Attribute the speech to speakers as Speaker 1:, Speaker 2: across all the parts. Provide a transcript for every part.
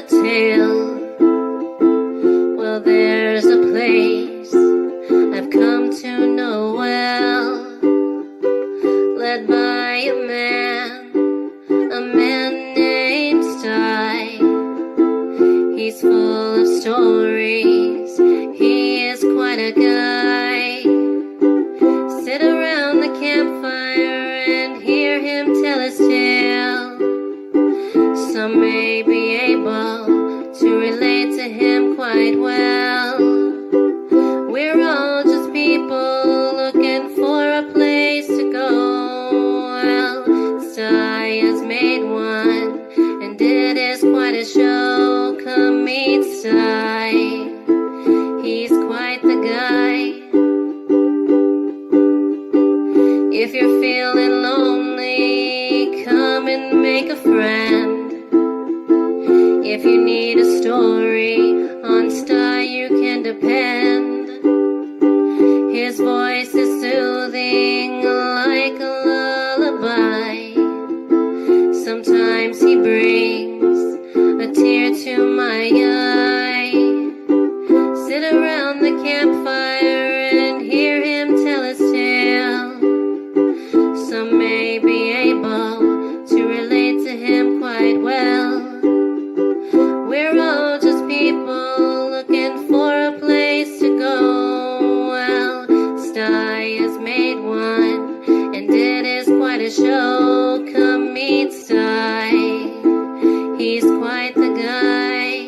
Speaker 1: tale. Well, there's a place I've come to know well, led by a man named Sty. He's full of stories, he is quite a guy. Sit around the campfire and hear him tell his tale. Some may be able to relate to him quite well. We're all just people looking for a place to go. Well, Sty has made one, and it is quite a show. Come meet Sty, he's quite the guy. If you're feeling lonely, come and make a friend. If you need a story, on Sty you can depend. His voice is soothing like a lullaby. Sometimes he brings a tear to my eye. Sit around the campfire and hear him tell his tale. Some may be able to relate to him quite well. We're all just people looking for a place to go. Well, Sty has made one, and it is quite a show. Come meet Sty, he's quite the guy.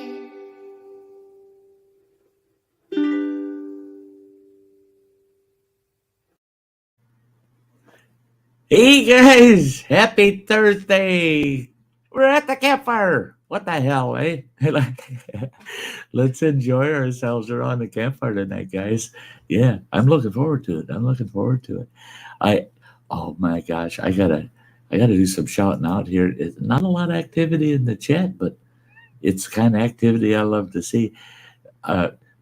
Speaker 2: Hey guys, happy Thursday. We're at the campfire. What the hell, eh? Let's enjoy ourselves around the campfire tonight, guys. Yeah, I'm looking forward to it. Oh my gosh, I gotta do some shouting out here. It's not a lot of activity in the chat, but it's the kind of activity I love to see.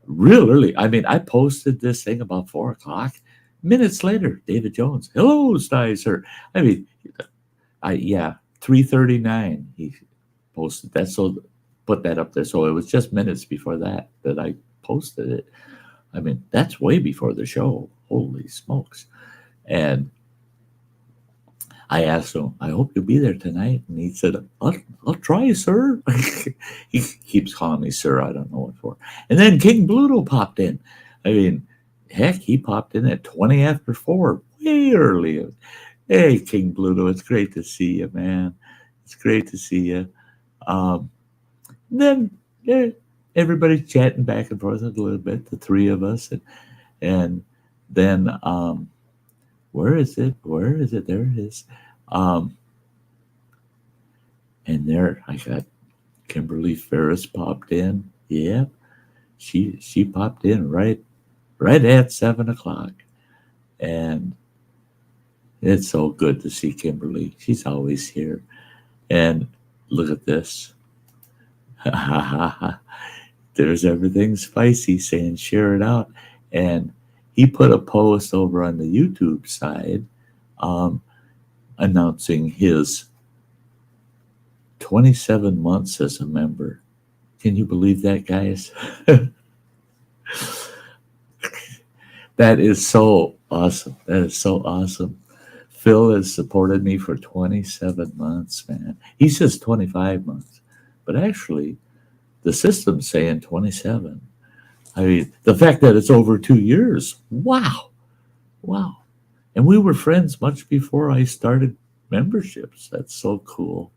Speaker 2: Real early. I mean, I posted this thing about 4:00. Minutes later, David Jones. Hello, Sty, sir. I mean, 3:39. He posted that, so put that up there. So it was just minutes before that I posted it. I mean, that's way before the show. Holy smokes! And I asked him, I hope you'll be there tonight. And he said, I'll try, sir. He keeps calling me sir. I don't know what for. And then King Bluto popped in. I mean, heck, he popped in at 20 after 4, way early. Hey, King Bluto, it's great to see you, man. It's great to see you. Then everybody's chatting back and forth a little bit, the three of us. And then, where is it? There it is. And there I got Kimberly Ferris popped in. Yeah, she popped in right at 7:00, and it's so good to see Kimberly. She's always here. And look at this. There's Everything Spicy saying share it out. And he put a post over on the YouTube side announcing his 27 months as a member. Can you believe that, guys? That is so awesome. Phil has supported me for 27 months, man. He says 25 months, but actually the system's saying 27. I mean, the fact that it's over 2 years, wow. And we were friends much before I started memberships. That's so cool.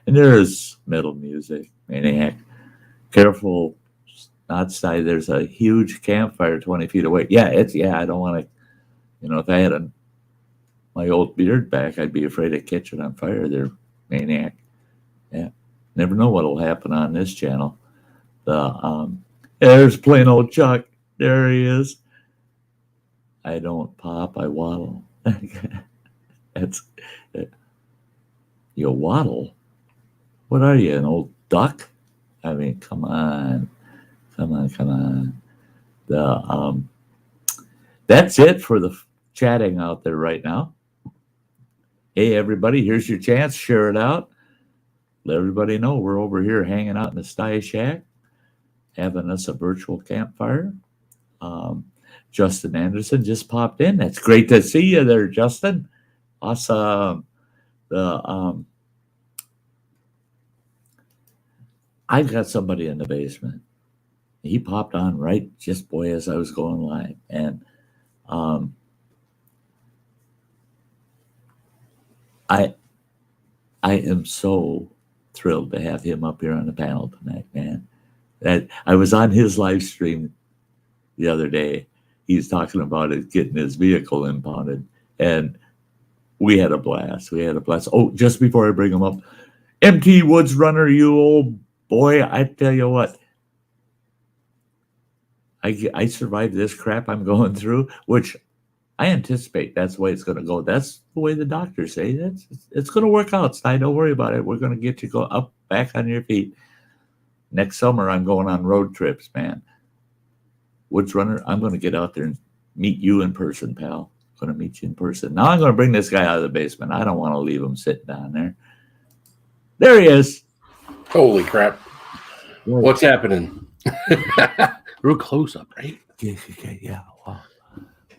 Speaker 2: And there's metal music, Maniac. Careful, not Sty. There's a huge campfire 20 feet away. I don't want to, if I had my old beard back, I'd be afraid of catching on fire there, Maniac. Yeah, never know what'll happen on this channel. There's plain old Chuck. There he is. I don't pop, I waddle. You waddle? What are you, an old duck? I mean, come on. That's it for the chatting out there right now. Hey, everybody, here's your chance. Share it out. let everybody know we're over here hanging out in the Sty Shack, having us a virtual campfire. Um, Justin Anderson just popped in. That's great to see you there, Justin. Awesome. I've got somebody in the basement. He popped on right just boy as I was going live, and I am so thrilled to have him up here on the panel tonight, man. That I was on his live stream the other day. He's talking about it, getting his vehicle impounded, and we had a blast. We had a blast. Oh, just before I bring him up, MT Woods Runner, you old boy, I tell you what, I survived this crap I'm going through, which I anticipate that's the way it's going to go. That's the way the doctors say. It's going to work out, Sty. Don't worry about it. We're going to get you up, back on your feet. Next summer, I'm going on road trips, man. Woods Runner, I'm going to get out there and meet you in person, pal. I'm going to meet you in person. Now I'm going to bring this guy out of the basement. I don't want to leave him sitting down there. There he is.
Speaker 3: Holy crap. What's happening? Real close up, right?
Speaker 2: Yeah. Wow.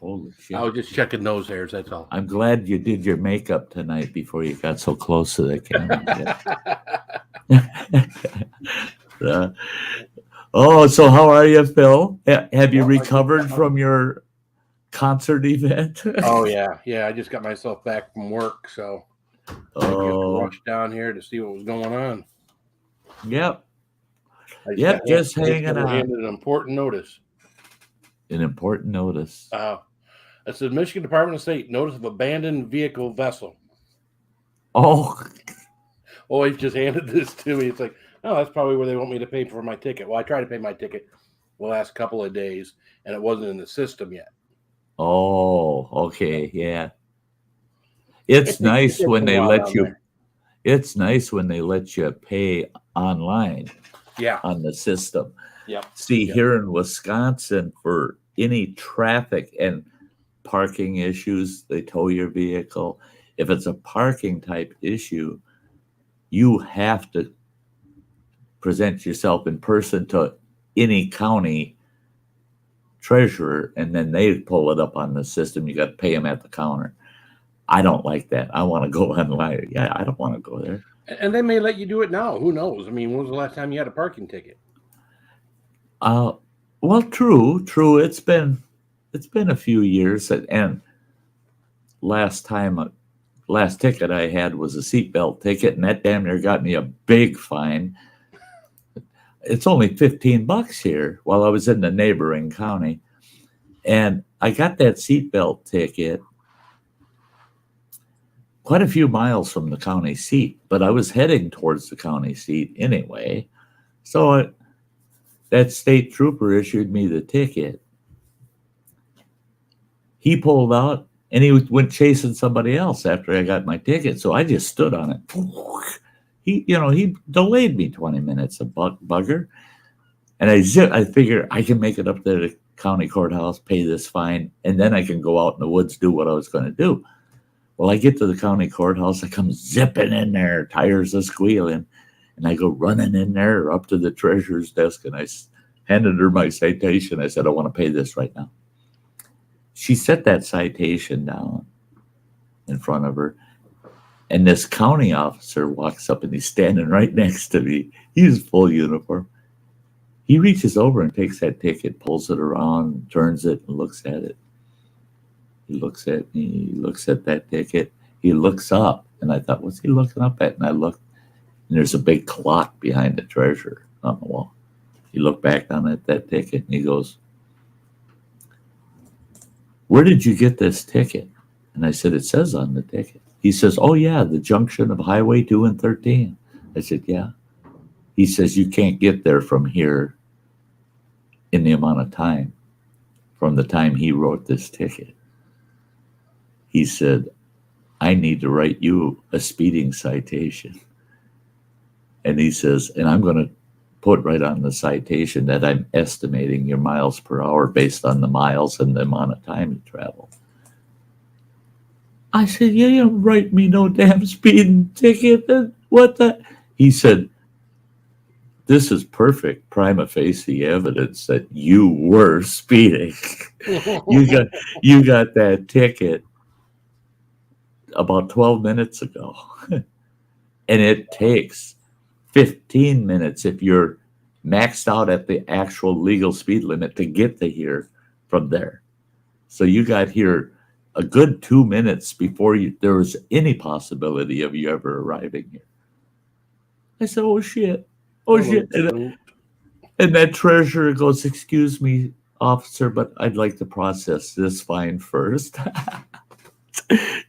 Speaker 2: Holy shit.
Speaker 3: I was just checking nose hairs, that's all.
Speaker 2: I'm glad you did your makeup tonight before you got so close to the camera. So how are you, Phil? Have you recovered from your concert event?
Speaker 3: Oh, yeah. I just got myself back from work, so I rushed down here to see what was going on.
Speaker 2: Yep. Just hanging out.
Speaker 3: An important notice.
Speaker 2: An important notice.
Speaker 3: It says Michigan Department of State, notice of abandoned vehicle vessel.
Speaker 2: Oh,
Speaker 3: he just handed this to me. It's like, oh, that's probably where they want me to pay for my ticket. Well, I tried to pay my ticket the last couple of days, and it wasn't in the system yet.
Speaker 2: Oh, okay, yeah. It's nice when they let you. It's nice when they let you pay online.
Speaker 3: Yeah.
Speaker 2: On the system.
Speaker 3: Yeah.
Speaker 2: See, here in Wisconsin, for any traffic and parking issues, they tow your vehicle. If it's a parking type issue, you have to present yourself in person to any county treasurer, and then they pull it up on the system. You got to pay them at the counter. I don't like that. I want to go online. Yeah, I don't want to go there.
Speaker 3: And they may let you do it now. Who knows? I mean, when was the last time you had a parking ticket?
Speaker 2: Well, true. It's been a few years, and last ticket I had was a seatbelt ticket, and that damn near got me a big fine. It's only $15 here, while I was in the neighboring county, and I got that seatbelt ticket quite a few miles from the county seat, but I was heading towards the county seat anyway. So that state trooper issued me the ticket. He pulled out and he went chasing somebody else after I got my ticket. So I just stood on it. He delayed me 20 minutes, a bugger. And I figure I can make it up to the county courthouse, pay this fine, and then I can go out in the woods, do what I was going to do. Well, I get to the county courthouse, I come zipping in there, tires are squealing, and I go running in there up to the treasurer's desk, and I handed her my citation. I said, I want to pay this right now. She set that citation down in front of her, and this county officer walks up, and he's standing right next to me. He's full uniform. He reaches over and takes that ticket, pulls it around, turns it, and looks at it. He looks at me, he looks at that ticket, he looks up, and I thought, what's he looking up at? And I looked, and there's a big clock behind the treasurer on the wall. He looked back down at that ticket, and he goes, where did you get this ticket? And I said, it says on the ticket. He says, oh, yeah, the junction of Highway 2 and 13. I said, yeah. He says, you can't get there from here in the amount of time from the time he wrote this ticket. He said, I need to write you a speeding citation. And he says, and I'm going to put right on the citation that I'm estimating your miles per hour based on the miles and the amount of time you travel. I said, yeah, you don't write me no damn speeding ticket. What the? he said, this is perfect prima facie evidence that you were speeding. you got that ticket about 12 minutes ago. And it takes 15 minutes if you're maxed out at the actual legal speed limit to get to here from there. So you got here a good 2 minutes before there was any possibility of you ever arriving here. I said, oh shit. Oh shit. And that treasurer goes, excuse me, officer, but I'd like to process this fine first.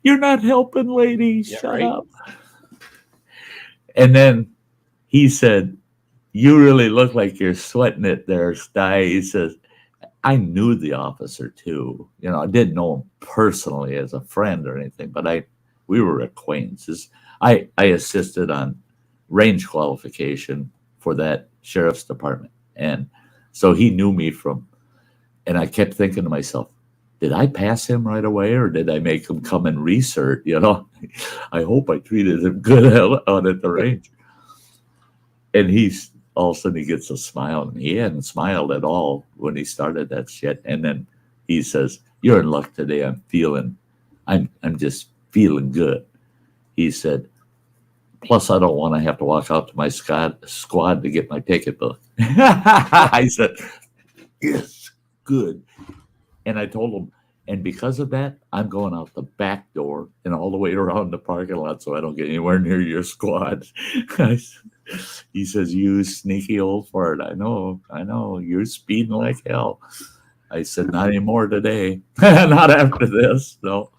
Speaker 2: You're not helping, lady.
Speaker 3: Yeah,
Speaker 2: Shut
Speaker 3: right?
Speaker 2: up. And then he said, you really look like you're sweating it there, Sty. He says, I knew the officer too. You know, I didn't know him personally as a friend or anything, but we were acquaintances. I assisted on range qualification for that sheriff's department. And so he knew me and I kept thinking to myself, did I pass him right away or did I make him come and recert? You know, I hope I treated him good out at the range. And all of a sudden he gets a smile, and he hadn't smiled at all when he started that shit. And then he says, you're in luck today. I'm just feeling good. He said, plus I don't want to have to walk out to my squad to get my ticket book. I said, yes, good. And I told him, and because of that, I'm going out the back door and all the way around the parking lot so I don't get anywhere near your squad. He says, you sneaky old fart. I know. You're speeding like hell. I said, not anymore today. Not after this. No.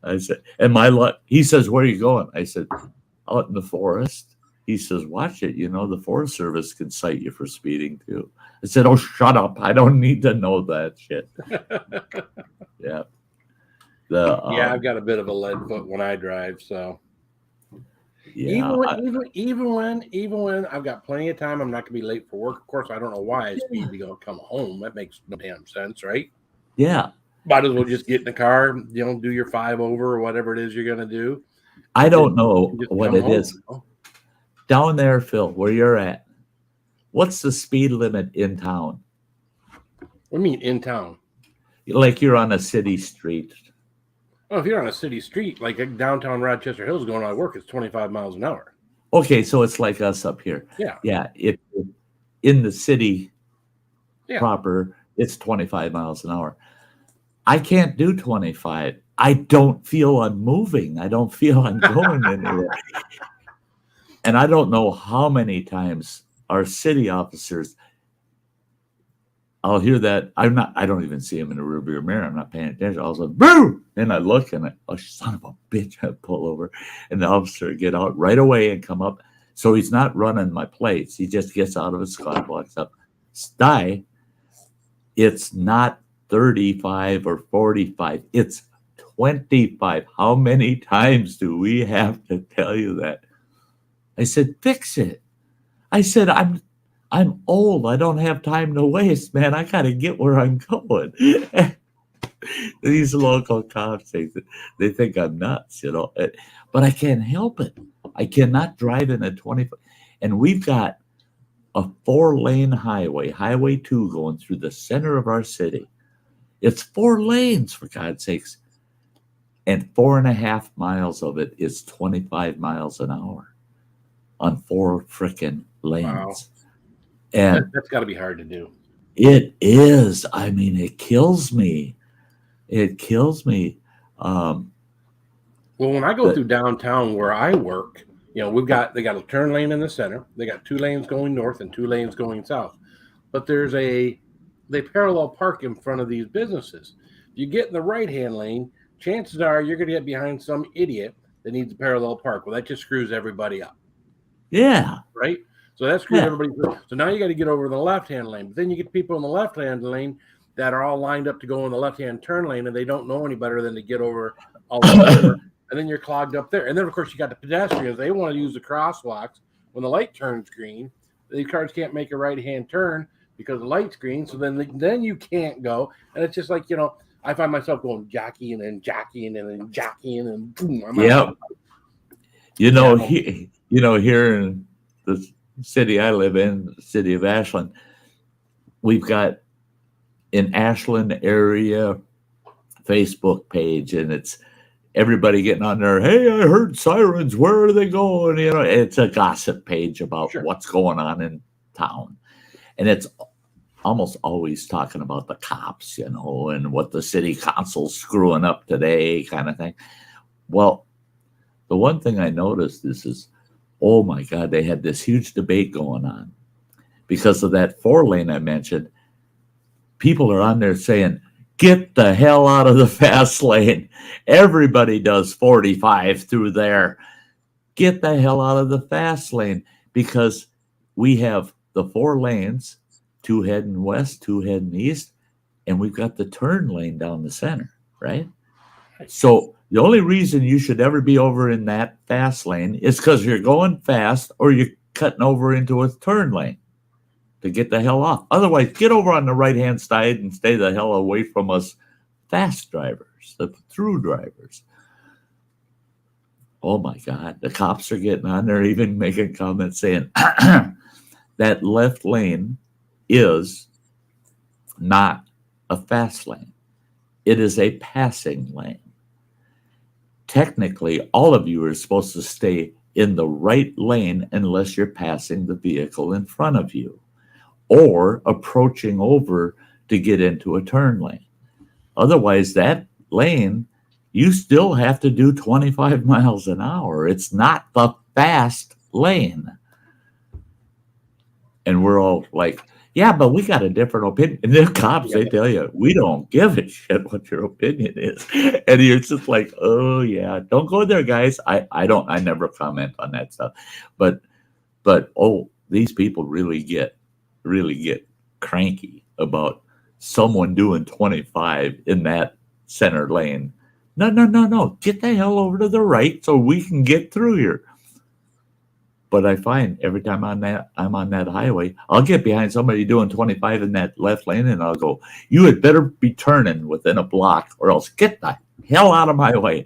Speaker 2: I said, and my luck. He says, where are you going? I said, out in the forest. He says, watch it. You know, the Forest Service can cite you for speeding too. I said, oh, shut up. I don't need to know that shit. Yeah.
Speaker 3: I've got a bit of a lead foot when I drive, so.
Speaker 2: Yeah.
Speaker 3: Even when I've got plenty of time, I'm not going to be late for work. Of course, I don't know why I speed to go come home. That makes no damn sense, right?
Speaker 2: Yeah.
Speaker 3: Might as well just get in the car, do your 5 over or whatever it is you're going to do.
Speaker 2: I don't know what it is.
Speaker 3: You know?
Speaker 2: Down there, Phil, where you're at, what's the speed limit in town?
Speaker 3: What do you mean in town?
Speaker 2: Like you're on a city street.
Speaker 3: Well, if you're on a city street, like downtown Rochester Hills going to work, it's 25 miles an hour.
Speaker 2: Okay, so it's like us up here.
Speaker 3: Yeah.
Speaker 2: Yeah. If in the city proper, it's 25 miles an hour. I can't do 25. I don't feel I'm moving. I don't feel I'm going anywhere. And I don't know how many times our city officers, I'll hear that. I don't even see him in the rearview mirror. I'm not paying attention. I was like, boo! And I look and oh, son of a bitch, I pull over. And the officer get out right away and come up. So he's not running my plates. He just gets out of his car, walks up. Sty, it's not 35 or 45. It's 25. How many times do we have to tell you that? I said, fix it. I said, I'm old. I don't have time to waste, man. I got to get where I'm going. These local cops, they think I'm nuts, you know. But I can't help it. I cannot drive in a 25. And we've got a 4-lane highway, Highway 2, going through the center of our city. It's 4 lanes, for God's sakes. And 4.5 miles of it is 25 miles an hour on 4 frickin' lanes.
Speaker 3: Wow.
Speaker 2: And
Speaker 3: that's got to be hard to do.
Speaker 2: It is. I mean, it kills me. It kills me.
Speaker 3: Well, when I go through downtown where I work, they got a turn lane in the center. They got 2 lanes going north and 2 lanes going south. But they parallel park in front of these businesses. If you get in the right-hand lane, chances are you're going to get behind some idiot that needs a parallel park. Well, that just screws everybody up.
Speaker 2: Yeah.
Speaker 3: Right? So that screws everybody through. So now you got to get over the left-hand lane. But then you get people in the left-hand lane that are all lined up to go in the left-hand turn lane, and they don't know any better than to get over all the way. And then you're clogged up there. And then, of course, you got the pedestrians. They want to use the crosswalks. When the light turns green, these cars can't make a right-hand turn because the light's green. So then you can't go. And it's just like, I find myself going jockeying and boom, I'm out.
Speaker 2: Here the city I live in, the city of Ashland, we've got in Ashland area Facebook page, and it's everybody getting on there. Hey, I heard sirens. Where are they going? You know, it's a gossip page about what's going on in town, and it's almost always talking about the cops, you know, and what the city council's screwing up today, kind of thing. Well, the one thing I noticed is, oh my God, they had this huge debate going on because of that 4-lane I mentioned. People are on there saying, get the hell out of the fast lane. Everybody does 45 through there. Get the hell out of the fast lane, because we have the 4 lanes, 2 heading west, 2 heading east, and we've got the turn lane down the center, right? So the only reason you should ever be over in that fast lane is because you're going fast or you're cutting over into a turn lane to get the hell off. Otherwise, get over on the right-hand side and stay the hell away from us fast drivers, the through drivers. Oh my God, the cops are getting on there, even making comments saying that left lane is not a fast lane. It is a passing lane. Technically, all of you are supposed to stay in the right lane unless you're passing the vehicle in front of you or approaching over to get into a turn lane. Otherwise, that lane, you still have to do 25 miles an hour. It's not the fast lane. And we're all like, yeah, but we got a different opinion. And the cops, they tell you, we don't give a shit what your opinion is. And you're just like, oh yeah, don't go there, guys. I never comment on that stuff. But oh, these people really get cranky about someone doing 25 in that center lane. No. Get the hell over to the right so we can get through here. But I find every time I'm on that highway, I'll get behind somebody doing 25 in that left lane, and I'll go, you had better be turning within a block or else get the hell out of my way.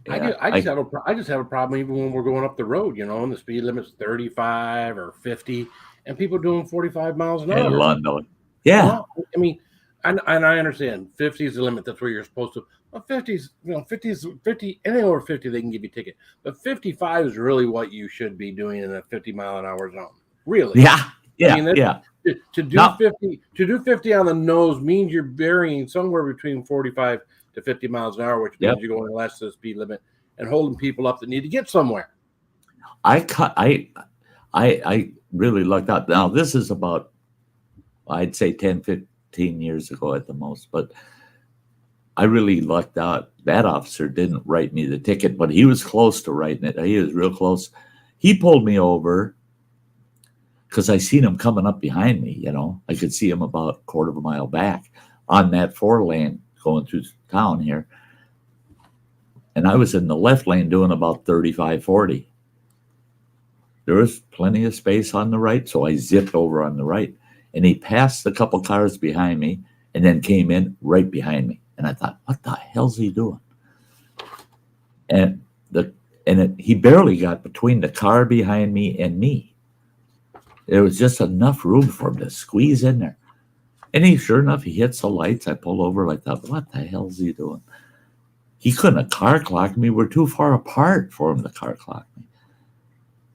Speaker 3: Yeah, I just have a problem even when we're going up the road, you know, and the speed limit's 35 or 50 and people doing 45 miles an hour.
Speaker 2: In London. Yeah.
Speaker 3: Well, I mean, and I understand 50 is the limit. That's where you're supposed to. Well, 50's, you know, 50, anything over 50, they can give you a ticket. But 55 is really what you should be doing in a 50-mile-an-hour zone. Really?
Speaker 2: Yeah.
Speaker 3: I mean, To do 50 on the nose means you're varying somewhere between 45 to 50 miles an hour, which means you're going less than the speed limit and holding people up that need to get somewhere.
Speaker 2: I really lucked out. Now, this is about, I'd say 10, 15 years ago at the most, but I really lucked out. That officer didn't write me the ticket, but he was close to writing it. He was real close. He pulled me over because I seen him coming up behind me, you know. I could see him about a quarter of a mile back on that 4-lane going through town here. And I was in the left lane doing about 35, 40. There was plenty of space on the right, so I zipped over on the right. And he passed a couple cars behind me and then came in right behind me. And I thought, what the hell's he doing? And he barely got between the car behind me and me. There was just enough room for him to squeeze in there. And sure enough, he hits the lights. I pull over. I thought, what the hell's he doing? He couldn't have car clocked me. We're too far apart for him to car clock me.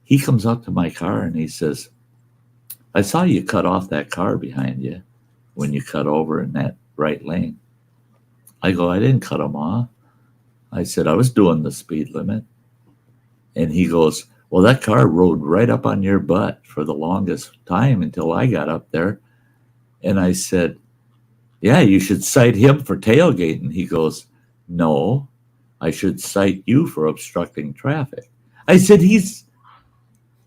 Speaker 2: He comes up to my car and he says, I saw you cut off that car behind you when you cut over in that right lane. I go, I didn't cut him off. I said, I was doing the speed limit. And he goes, well, that car rode right up on your butt for the longest time until I got up there. And I said, yeah, you should cite him for tailgating. He goes, no, I should cite you for obstructing traffic. I said,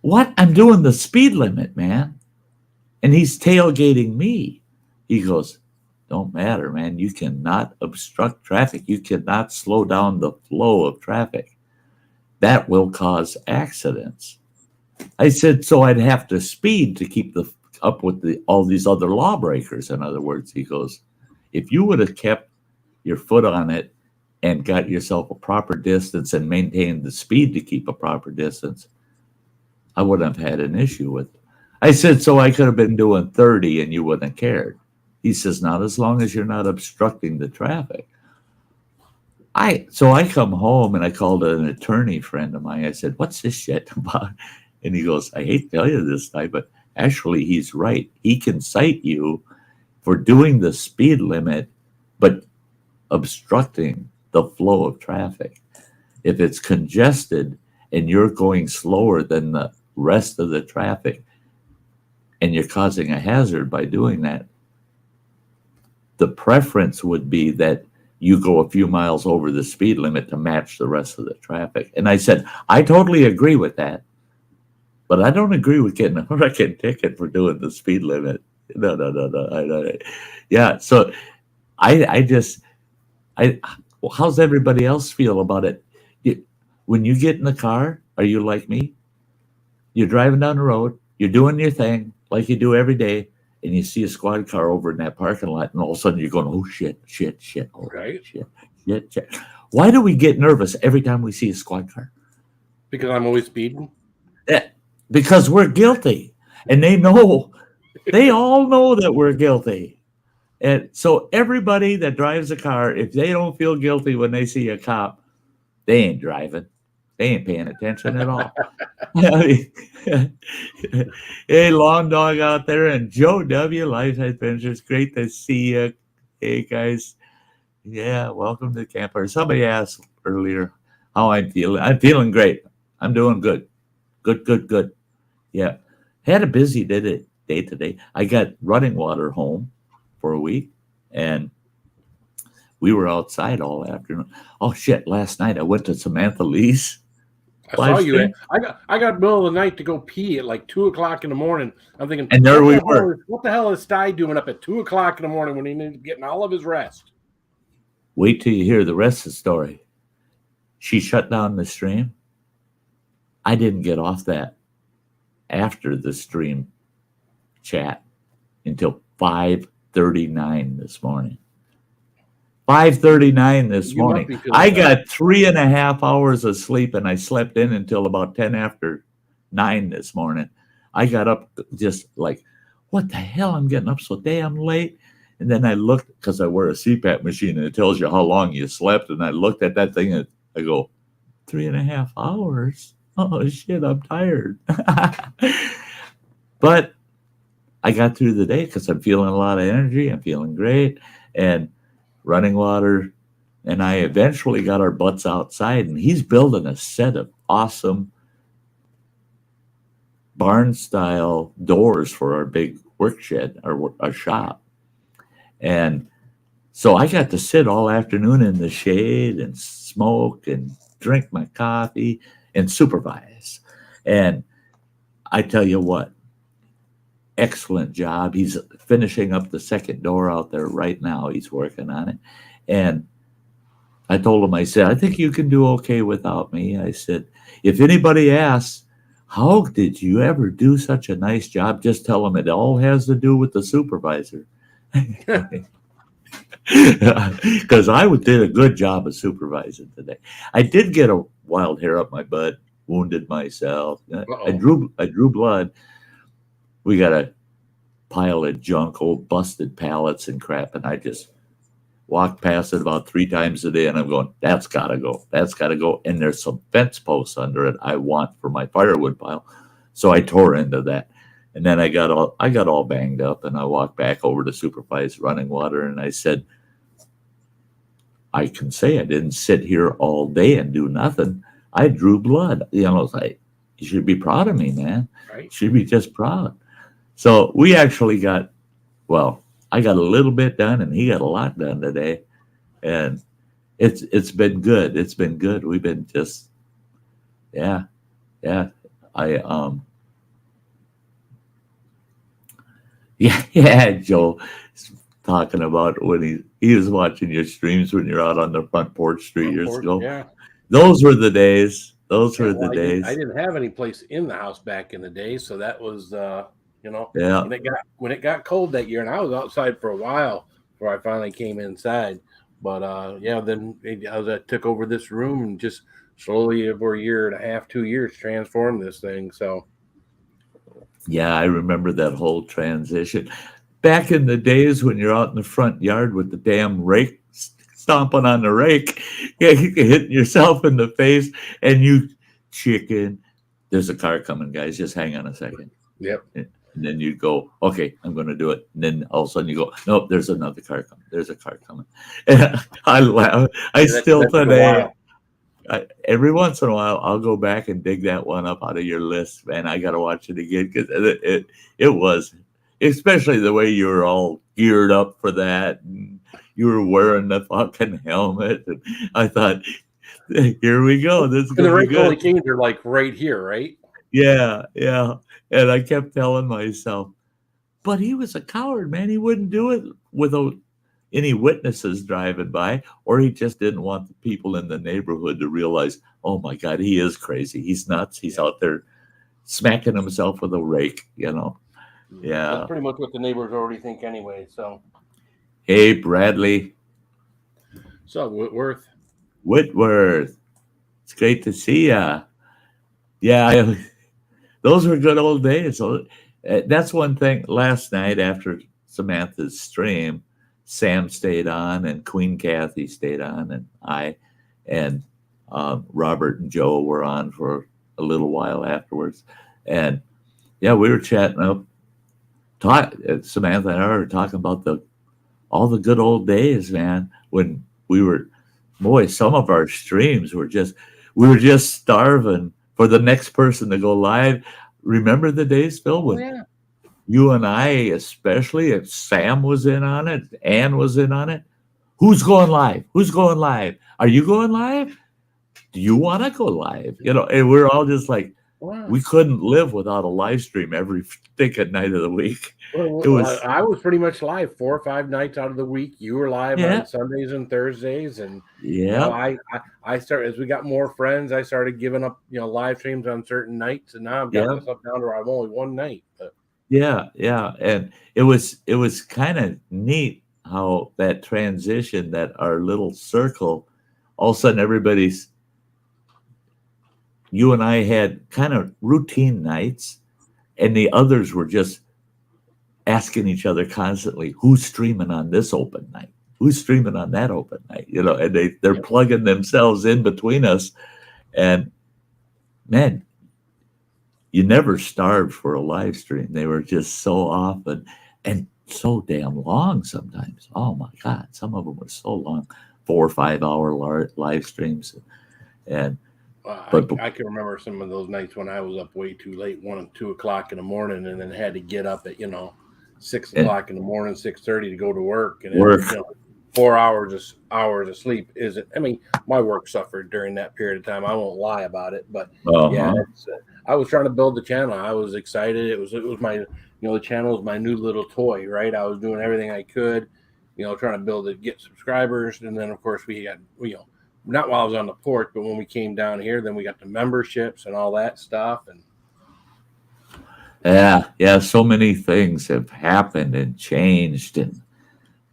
Speaker 2: what? I'm doing the speed limit, man. And he's tailgating me. He goes, don't matter, man. You cannot obstruct traffic. You cannot slow down the flow of traffic. That will cause accidents. I said, so I'd have to speed to keep up with all these other lawbreakers. In other words, he goes, if you would have kept your foot on it and got yourself a proper distance and maintained the speed to keep a proper distance, I wouldn't have had an issue with it. I said, so I could have been doing 30 and you wouldn't have cared. He says, not as long as you're not obstructing the traffic. So I come home and I called an attorney friend of mine. I said, what's this shit about? And he goes, I hate to tell you this, Sty, but actually he's right. He can cite you for doing the speed limit, but obstructing the flow of traffic. If it's congested and you're going slower than the rest of the traffic and you're causing a hazard by doing that, the preference would be that you go a few miles over the speed limit to match the rest of the traffic. And I said, I totally agree with that, but I don't agree with getting a freaking ticket for doing the speed limit. No. Yeah. So how's everybody else feel about it? When you get in the car, are you like me? You're driving down the road, you're doing your thing like you do every day, and you see a squad car over in that parking lot, and all of a sudden you're going, oh, shit, oh,
Speaker 3: Right.
Speaker 2: shit. Why do we get nervous every time we see a squad car?
Speaker 3: Because I'm always speeding?
Speaker 2: Yeah, because we're guilty, and they all know that we're guilty. And so everybody that drives a car, if they don't feel guilty when they see a cop, they ain't driving. They ain't paying attention at all. Hey, Long Dog out there, and Joe W. Life Adventures. Great to see you. Hey, guys. Yeah, welcome to Campfire. Somebody asked earlier how I'm feeling. I'm feeling great. I'm doing good. Good. Yeah. Had a busy day today. I got running water home for a week, and we were outside all afternoon. Oh, shit. Last night I went to Samantha Lee's.
Speaker 3: I saw you. I got middle of the night to go pee at like 2 o'clock in the morning. I'm thinking,
Speaker 2: and there we were.
Speaker 3: What the hell is Sty doing up at 2 o'clock in the morning when he needs getting all of his rest?
Speaker 2: Wait till you hear the rest of the story. She shut down the stream. I didn't get off that after the stream chat until 5:39 this morning. 5:39 this morning. I got 3.5 hours of sleep, and I slept in until about 10 after 9 this morning. I got up just like, what the hell? I'm getting up so damn late. And then I looked, because I wear a CPAP machine, and it tells you how long you slept. And I looked at that thing, and I go, 3.5 hours? Oh, shit, I'm tired. But I got through the day because I'm feeling a lot of energy. I'm feeling great. And running water, and I eventually got our butts outside, and he's building a set of awesome barn style doors for our big work shed, our shop. And so I got to sit all afternoon in the shade and smoke and drink my coffee and supervise. And I tell you what, excellent job. He's finishing up the second door out there right now. He's working on it. And I told him, I said, I think you can do okay without me. I said, if anybody asks, how did you ever do such a nice job? Just tell them it all has to do with the supervisor. Because I did a good job of supervising today. I did get a wild hair up my butt, wounded myself. I drew blood. We got a pile of junk, old busted pallets and crap, and I just walked past it about 3 times a day, and I'm going, that's got to go. And there's some fence posts under it I want for my firewood pile. So I tore into that. And then I got all banged up, and I walked back over to supervise running water, and I said, I can say I didn't sit here all day and do nothing. I drew blood. It's like, you should be proud of me, man.
Speaker 3: Right.
Speaker 2: You should be just proud. So we actually I got a little bit done, and he got a lot done today. And it's been good. It's been good. We've been just, yeah. Joe talking about when he was watching your streams when you're out on the front porch 3 years ago. Yeah. Those were the days. Days.
Speaker 3: I didn't have any place in the house back in the day, so that was
Speaker 2: Yeah.
Speaker 3: When it got cold that year, and I was outside for a while before I finally came inside. But then I took over this room and just slowly over a year and a half, 2 years, transformed this thing. So
Speaker 2: Yeah, I remember that whole transition. Back in the days when you're out in the front yard with the damn rake stomping on the rake, hitting yourself in the face, and you chicken. There's a car coming, guys. Just hang on a second.
Speaker 3: Yep.
Speaker 2: And then you go, okay, I'm going to do it. And then all of a sudden you go, nope, there's another car coming. There's a car coming. And I laugh. I still
Speaker 3: That's been a
Speaker 2: today.
Speaker 3: while.
Speaker 2: Every once in a while, I'll go back and dig that one up out of your list, man. I got to watch it again because it was, especially the way you were all geared up for that, and you were wearing the fucking helmet, and I thought, here we go. This is
Speaker 3: And the
Speaker 2: gonna be
Speaker 3: rake only
Speaker 2: good.
Speaker 3: canes are like right here, right?
Speaker 2: Yeah, yeah. And I kept telling myself, but he was a coward, man. He wouldn't do it without any witnesses driving by, or he just didn't want the people in the neighborhood to realize, oh my God, he is crazy. He's nuts. He's out there smacking himself with a rake, Yeah.
Speaker 3: That's pretty much what the neighbors already think anyway. So
Speaker 2: Hey, Bradley
Speaker 3: Whitworth.
Speaker 2: Whitworth. It's great to see ya. Yeah, those were good old days. So that's one thing. Last night after Samantha's stream, Sam stayed on and Queen Kathy stayed on, and I and Robert and Joe were on for a little while afterwards. And yeah, we were chatting up. Samantha and I were talking about all the good old days, man, when we were, boy, some of our streams were we were just starving for the next person to go live. Remember the days, Phil, when
Speaker 3: Yeah.
Speaker 2: you and I, especially, if Sam was in on it, Ann was in on it. Who's going live? Who's going live? Are you going live? Do you want to go live? And we're all just like,
Speaker 3: Wow.
Speaker 2: we couldn't live without a live stream every stinking night of the week.
Speaker 3: Well,
Speaker 2: It was,
Speaker 3: I was pretty much live 4 or 5 nights out of the week. You were live
Speaker 2: Yeah.
Speaker 3: on Sundays and Thursdays, and
Speaker 2: yeah,
Speaker 3: I started as we got more friends. I started giving up, live streams on certain nights, and now I've got
Speaker 2: Yeah.
Speaker 3: myself down to where I'm only one night. But
Speaker 2: yeah. And it was kind of neat how that transition, that our little circle, all of a sudden you and I had kind of routine nights, and the others were just asking each other constantly, who's streaming on this open night? Who's streaming on that open night? And they're plugging themselves in between us. And man, you never starved for a live stream. They were just so often and so damn long sometimes. Oh my God, some of them were so long, 4 or 5 hour live streams. And
Speaker 3: I can remember some of those nights when I was up way too late, 1 and 2 o'clock in the morning, and then had to get up at 6 o'clock in the morning, 6:30 to go to work, and
Speaker 2: Work.
Speaker 3: 4 hours of sleep isn't. I mean, my work suffered during that period of time. I won't lie about it, but yeah, I was trying to build the channel. I was excited. It was my the channel was my new little toy, right? I was doing everything I could, trying to build it, get subscribers, and then of course we had not while I was on the porch, but when we came down here, then we got the memberships and all that stuff. And
Speaker 2: yeah, so many things have happened and changed,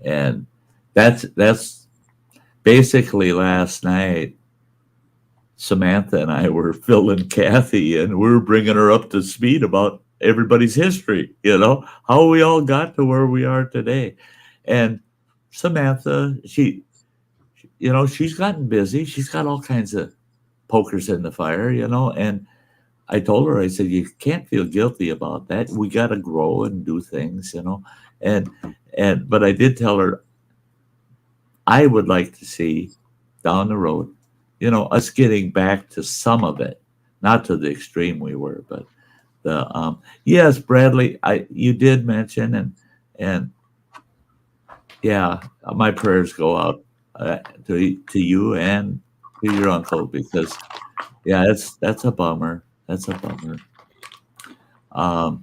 Speaker 2: and that's basically last night. Samantha and I were filling Kathy, and we were bringing her up to speed about everybody's history. How we all got to where we are today. And Samantha, she's gotten busy. She's got all kinds of pokers in the fire, and I told her, I said, you can't feel guilty about that. We got to grow and do things, but I did tell her I would like to see down the road, us getting back to some of it, not to the extreme we were, but yes, Bradley, you did mention, and yeah, my prayers go out to you and to your uncle, because yeah, that's a bummer. That's a bummer. Oh,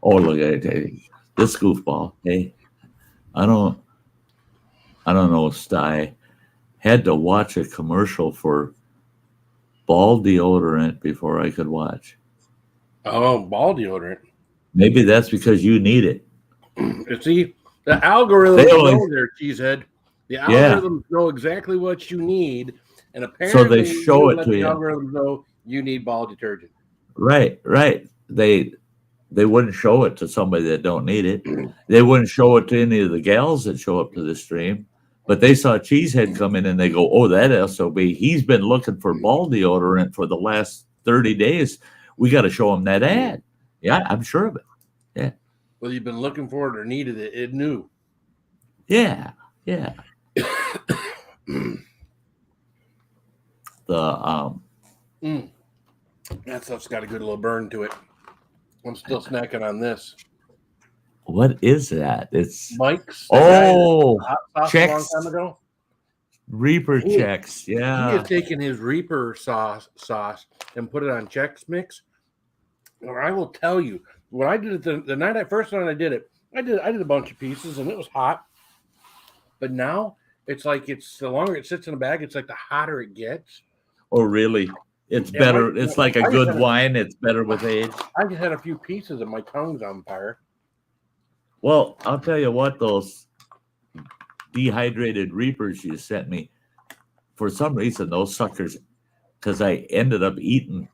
Speaker 2: look at it. This goofball. Hey, I don't know, Sty. Had to watch a commercial for ball deodorant before I could watch.
Speaker 3: Oh, ball deodorant.
Speaker 2: Maybe that's because you need it.
Speaker 3: You see, the algorithms know there, cheesehead. The algorithms know exactly what you need, and apparently
Speaker 2: so they show it to
Speaker 3: the
Speaker 2: you.
Speaker 3: algorithms know you need ball detergent.
Speaker 2: Right. They wouldn't show it to somebody that don't need it. They wouldn't show it to any of the gals that show up to the stream. But they saw Cheesehead come in and they go, "Oh, that SOB, he's been looking for ball deodorant for the last 30 days. We got to show him that ad." Yeah, I'm sure of it. Yeah.
Speaker 3: Whether you've been looking for it or needed it, it knew.
Speaker 2: Yeah.
Speaker 3: That stuff's got a good little burn to it. I'm still snacking on this.
Speaker 2: What is that? It's
Speaker 3: Mike's.
Speaker 2: hot
Speaker 3: sauce
Speaker 2: checks.
Speaker 3: a long time ago.
Speaker 2: Reaper checks. Yeah.
Speaker 3: He has taken his Reaper sauce and put it on Chex Mix. And I will tell you, when I did it the first night I did it, I did a bunch of pieces and it was hot. But now it's like the longer it sits in a bag, it's like the hotter it gets.
Speaker 2: Oh, really? It's better. It's like a good wine. It's better with age.
Speaker 3: I just had a few pieces and my tongue's on fire.
Speaker 2: Well, I'll tell you what, those dehydrated Reapers you sent me, for some reason, those suckers, because I ended up eating,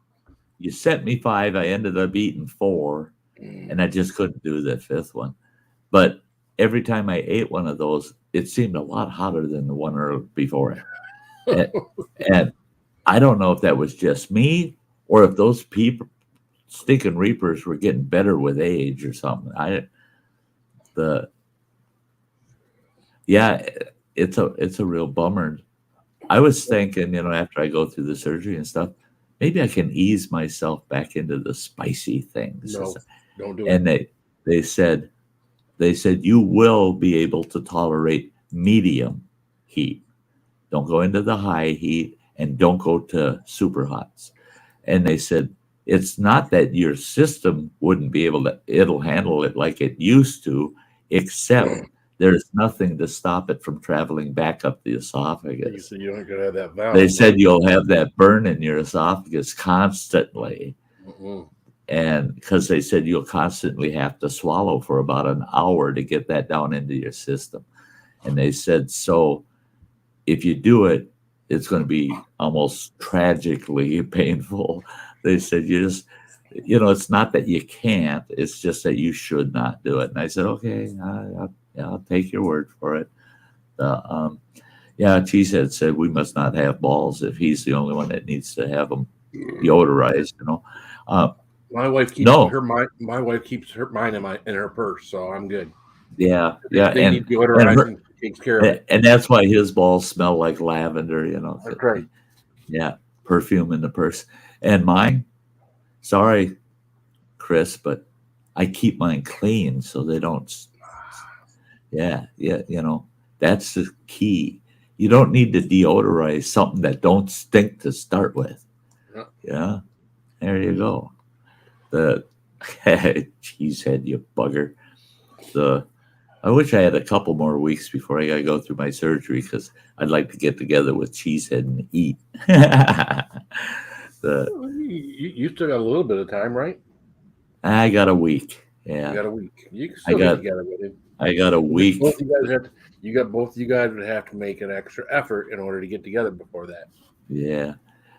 Speaker 2: you sent me 5, I ended up eating 4, and I just couldn't do the 5th one. But every time I ate one of those, it seemed a lot hotter than the one before it. And I don't know if that was just me or if those stinking Reapers were getting better with age or something. It's a real bummer. I was thinking, after I go through the surgery and stuff, maybe I can ease myself back into the spicy things.
Speaker 3: No, don't do it.
Speaker 2: And they said you will be able to tolerate medium heat. Don't go into the high heat and don't go to super hots. And they said it's not that your system wouldn't be able to, it'll handle it like it used to, except there's nothing to stop it from traveling back up the esophagus.
Speaker 3: So you don't have to have that valve.
Speaker 2: They said you'll have that burn in your esophagus constantly.
Speaker 3: Mm-hmm.
Speaker 2: And because they said you'll constantly have to swallow for about an hour to get that down into your system. And they said, so if you do it, it's going to be almost tragically painful. They said it's not that you can't, it's just that you should not do it. And I said, okay, I'll take your word for it. Cheesehead said we must not have balls if he's the only one that needs to have them deodorized.
Speaker 3: My wife keeps my wife keeps mine in her purse, so I'm good.
Speaker 2: Yeah,
Speaker 3: They need deodorized and takes care of it.
Speaker 2: And that's why his balls smell like lavender.
Speaker 3: That's right.
Speaker 2: Yeah, perfume in the purse. And mine, sorry, Chris, but I keep mine clean so they don't. Yeah, that's the key. You don't need to deodorize something that don't stink to start with. Yeah, there you go. The cheesehead, you bugger. I wish I had a couple more weeks before I got to go through my surgery because I'd like to get together with Cheesehead and eat.
Speaker 3: You still got a little bit of time, right?
Speaker 2: I got a week. Yeah,
Speaker 3: you got a week. You can still get together with him.
Speaker 2: I got a week.
Speaker 3: Both of you guys would have to make an extra effort in order to get together before that.
Speaker 2: Yeah,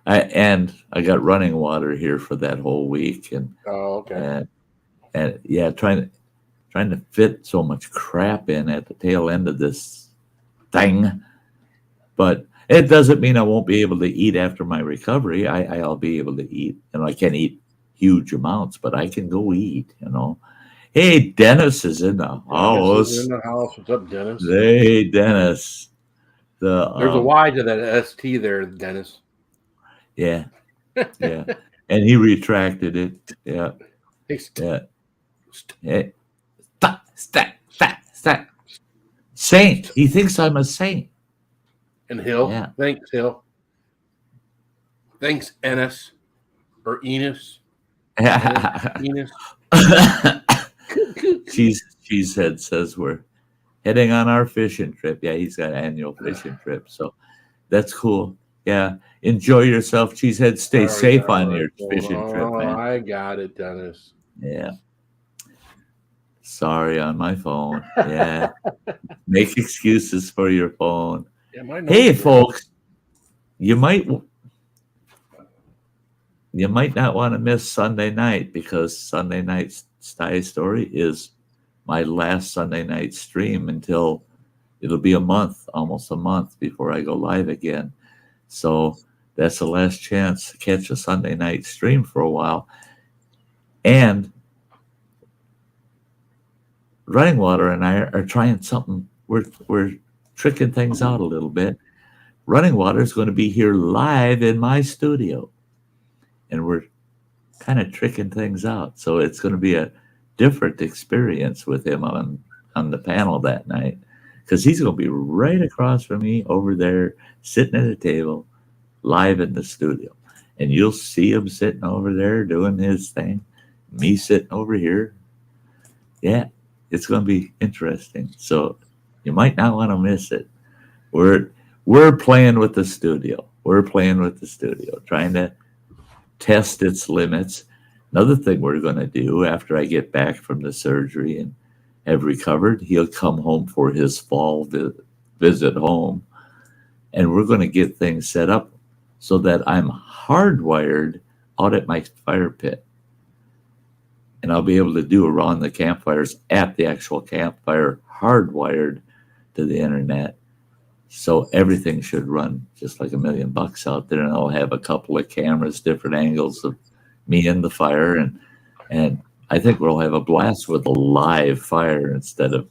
Speaker 2: I got running water here for that whole week, and
Speaker 3: okay.
Speaker 2: And yeah, trying to fit so much crap in at the tail end of this thing, but it doesn't mean I won't be able to eat after my recovery. I'll be able to eat, and I can't eat huge amounts, but I can go eat. Hey, Dennis is in the house.
Speaker 3: What's up, Dennis?
Speaker 2: Hey, Dennis.
Speaker 3: There's a Y to that ST there, Dennis.
Speaker 2: Yeah, yeah, and he retracted it. Yeah, yeah. Hey, stop. Saint. He thinks I'm a saint.
Speaker 3: And Hill.
Speaker 2: Yeah.
Speaker 3: Thanks, Hill. Thanks, Ennis. Or Enos. Enos.
Speaker 2: Cheesehead says we're heading on our fishing trip. Yeah, he's got an annual fishing trip. So that's cool. Yeah. Enjoy yourself, Cheesehead. Stay safe on your fishing trip, man.
Speaker 3: I got it, Dennis.
Speaker 2: Yeah. Sorry, on my phone. Yeah. Make excuses for your phone. Yeah, hey, folks, you might. you might not want to miss Sunday night, because Sunday night's Sty Story is my last Sunday night stream until it'll be a month, almost a month before I go live again. So that's the last chance to catch a Sunday night stream for a while. And Running Water and I are trying something. We're tricking things out a little bit. Running Water is going to be here live in my studio, and we're kind of tricking things out. So it's going to be a different experience with him on the panel that night, because he's going to be right across from me over there, sitting at a table, live in the studio. And you'll see him sitting over there doing his thing, me sitting over here. Yeah, it's going to be interesting. So you might not want to miss it. We're playing with the studio. We're playing with the studio, trying to test its limits. Another thing we're going to do after I get back from the surgery and have recovered, he'll come home for his fall visit home, and we're going to get things set up so that I'm hardwired out at my fire pit. And I'll be able to do around the campfires at the actual campfire, hardwired to the internet. So everything should run just like $1 million out there. And I'll have a couple of cameras, different angles of me in the fire. And I think we'll have a blast with a live fire instead of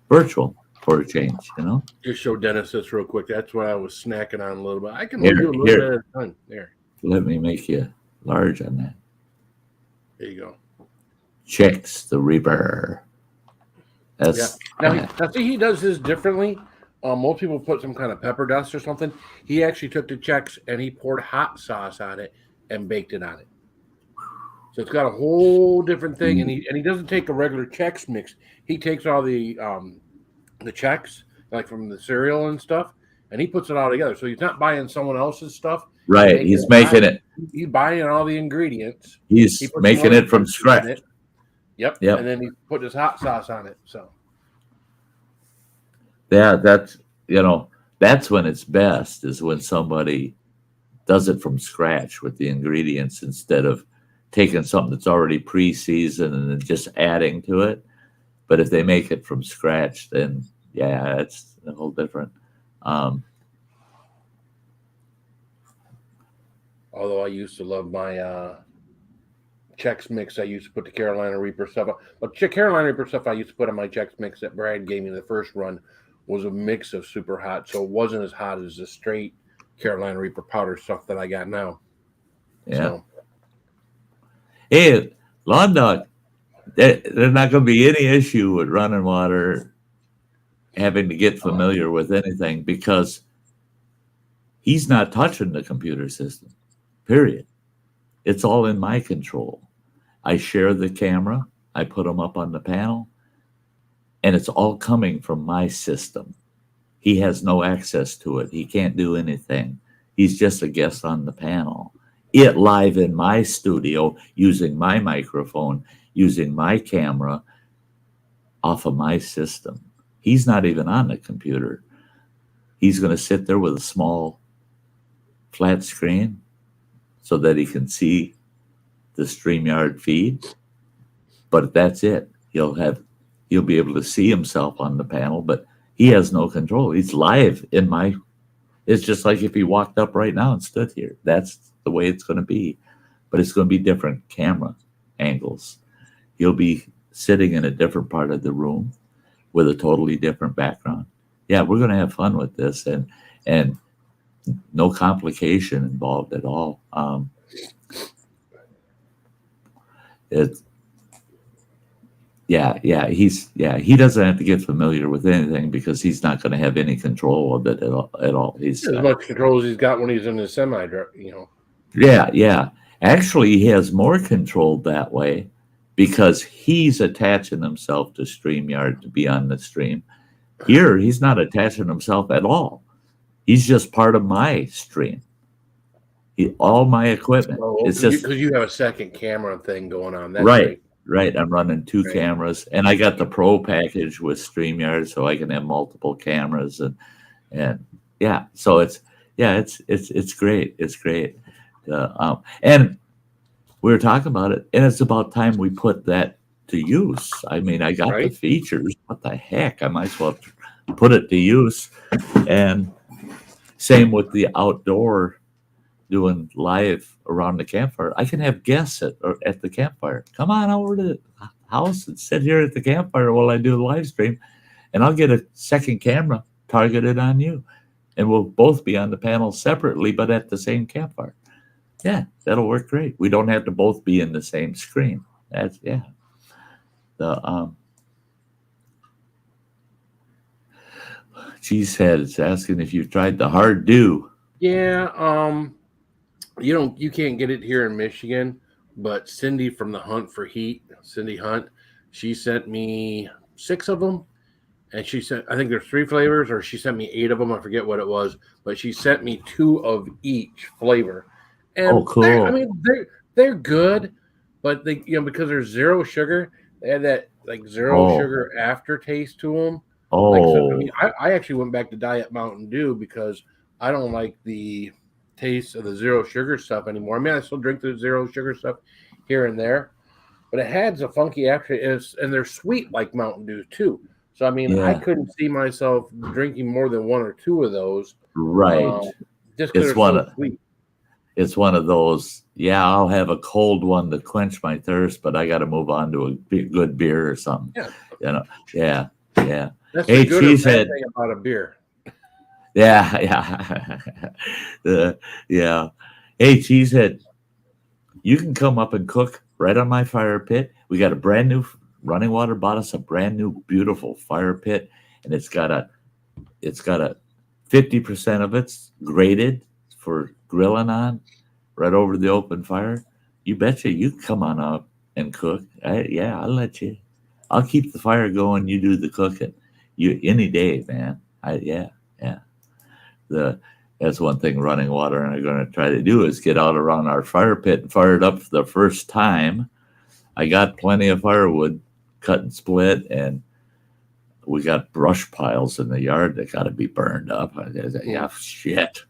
Speaker 2: virtual for a change, you know?
Speaker 3: Just show Dennis this real quick. That's what I was snacking on a little bit. I can
Speaker 2: Here,
Speaker 3: do a little
Speaker 2: here.
Speaker 3: bit at a time. There.
Speaker 2: Let me make you large on that.
Speaker 3: There you go.
Speaker 2: Checks the Reaper. That's
Speaker 3: Now see, he does his differently. Most people put some kind of pepper dust or something. He actually took the Chex and he poured hot sauce on it and baked it on it. So it's got a whole different thing. And he doesn't take a regular Chex mix. He takes all the Chex, like from the cereal and stuff, and he puts it all together. So he's not buying someone else's stuff.
Speaker 2: right. He's making it.
Speaker 3: He's buying all the ingredients.
Speaker 2: He's
Speaker 3: puts
Speaker 2: making it from scratch.
Speaker 3: it. Yep.
Speaker 2: Yep.
Speaker 3: And then he put his hot sauce on it. So
Speaker 2: Yeah, that's when it's best, is when somebody does it from scratch with the ingredients instead of taking something that's already pre-seasoned and then just adding to it. But if they make it from scratch, then yeah, it's a whole different.
Speaker 3: although I used to love my Chex Mix, I used to put the Carolina Reaper stuff on. But Carolina Reaper stuff I used to put on my Chex Mix that Brad gave me the first run was a mix of super hot, so it wasn't as hot as the straight Carolina Reaper powder stuff that I got now.
Speaker 2: Yeah.
Speaker 3: So,
Speaker 2: Hey, Lawn Dog, there's not going to be any issue with Running Water having to get familiar with anything, because he's not touching the computer system, period. It's all in my control. I share the camera, I put them up on the panel, and it's all coming from my system. He has no access to it. He can't do anything. He's just a guest on the panel. It live in my studio, using my microphone, using my camera, off of my system. He's not even on the computer. He's going to sit there with a small flat screen so that he can see the StreamYard feed. But that's it. He'll be able to see himself on the panel, but he has no control. He's live in my. It's just like if he walked up right now and stood here. That's the way it's going to be. But it's going to be different camera angles. He'll be sitting in a different part of the room with a totally different background. Yeah, we're going to have fun with this, and no complication involved at all. He doesn't have to get familiar with anything, because he's not going to have any control of it at all. He's
Speaker 3: as much control as he's got when he's in his semi,
Speaker 2: Yeah. Actually, he has more control that way, because he's attaching himself to StreamYard to be on the stream. Here, he's not attaching himself at all. He's just part of my stream. All my equipment. It's just
Speaker 3: because you have a second camera thing going on. That's
Speaker 2: right. Right. I'm running two cameras, and I got the Pro package with StreamYard, so I can have multiple cameras, and yeah. So it's great. It's great. And we were talking about it, and it's about time we put that to use. I mean, I got the
Speaker 3: Right?
Speaker 2: features. What the heck? I might as well put it to use. And same with the outdoor doing live around the campfire. I can have guests at the campfire. Come on over to the house and sit here at the campfire while I do the live stream, and I'll get a second camera targeted on you, and we'll both be on the panel separately, but at the same campfire. Yeah, that'll work great. We don't have to both be in the same screen. That's yeah. The Cheesehead is asking if you've tried the hard do.
Speaker 3: Yeah. You can't get it here in Michigan, but Cindy from the Hunt for Heat, Cindy Hunt, she sent me 6 of them, and she sent, I think there's 3 flavors, or she sent me 8 of them. I forget what it was, but she sent me 2 of each flavor. And
Speaker 2: cool.
Speaker 3: they're good, but they, because there's 0 sugar, they had that like 0 sugar aftertaste to them. I actually went back to Diet Mountain Dew because I don't like the taste of the 0 sugar stuff anymore. I mean, I still drink the 0 sugar stuff here and there, but it has a funky aftertaste, and they're sweet like Mountain Dew too. So I mean, I couldn't see myself drinking more than 1 or 2 of those.
Speaker 2: Right.
Speaker 3: Just because they're so sweet.
Speaker 2: It's one of those, I'll have a cold one to quench my thirst, but I got to move on to a good beer or something. Yeah.
Speaker 3: That's the good or bad thing about a beer.
Speaker 2: Yeah. Hey, Cheesehead, you can come up and cook right on my fire pit. We got a brand new Running Water bought us a brand new, beautiful fire pit, and it's got a 50% of it's graded for grilling on right over the open fire. You betcha you come on up and cook. I'll let you. I'll keep the fire going. You do the cooking. You any day, man. That's one thing Running Water and I'm going to try to do is get out around our fire pit and fire it up for the first time. I got plenty of firewood cut and split, and we got brush piles in the yard that got to be burned up. Shit.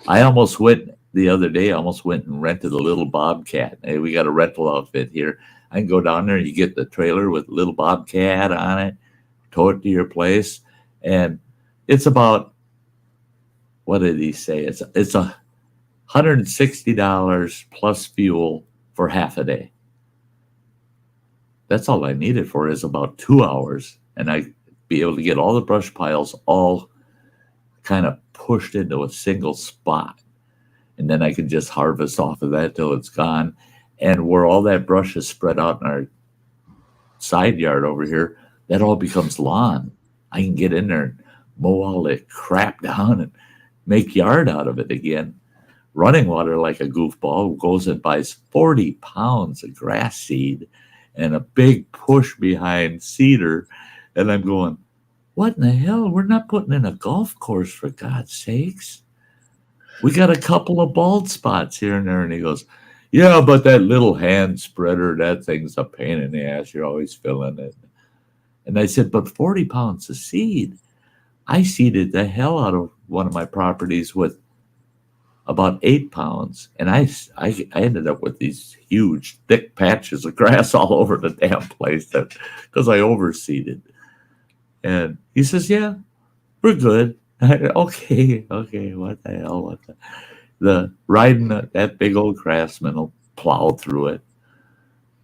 Speaker 2: I almost went the other day, and rented a little Bobcat. Hey, we got a rental outfit here. I can go down there and you get the trailer with a little Bobcat on it, tow it to your place. And it's about, what did he say? It's $160 plus fuel for half a day. That's all I needed for is about 2 hours. And I'd be able to get all the brush piles all kind of pushed into a single spot. And then I can just harvest off of that till it's gone. And where all that brush is spread out in our side yard over here, that all becomes lawn. I can get in there and mow all that crap down and make yard out of it again. Running Water, like a goofball, goes and buys 40 pounds of grass seed and a big push behind cedar. And I'm going, what in the hell? We're not putting in a golf course, for God's sakes. We got a couple of bald spots here and there. And he goes, yeah, but that little hand spreader, that thing's a pain in the ass. You're always filling it. And I said, but 40 pounds of seed. I seeded the hell out of one of my properties with about 8 pounds. And I ended up with these huge, thick patches of grass all over the damn place because I overseeded. And he says, yeah, we're good. Okay, what the hell? The riding that big old Craftsman will plow through it.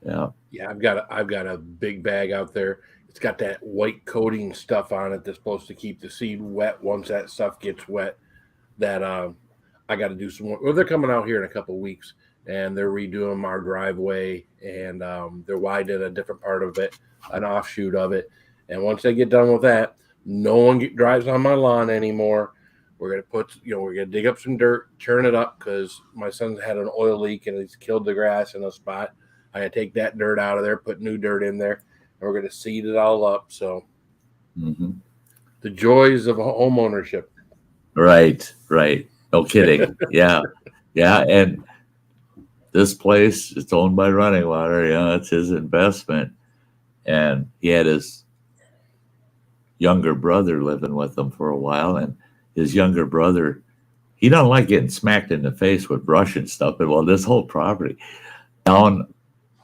Speaker 2: Yeah.
Speaker 3: I've got a big bag out there. It's got that white coating stuff on it that's supposed to keep the seed wet. Once that stuff gets wet, that I got to do some more. Well, they're coming out here in a couple of weeks, and they're redoing our driveway, and they're widening a different part of it, an offshoot of it. And once they get done with that, no one drives on my lawn anymore. We're gonna dig up some dirt, churn it up, because my son's had an oil leak and he's killed the grass in a spot. I gotta take that dirt out of there, put new dirt in there, and we're gonna seed it all up. So the joys of home ownership.
Speaker 2: Right. No kidding. Yeah. And this place, it's owned by Running Water. It's his investment. And he had his younger brother living with him for a while, and his younger brother he don't like getting smacked in the face with brush and stuff. But well, this whole property down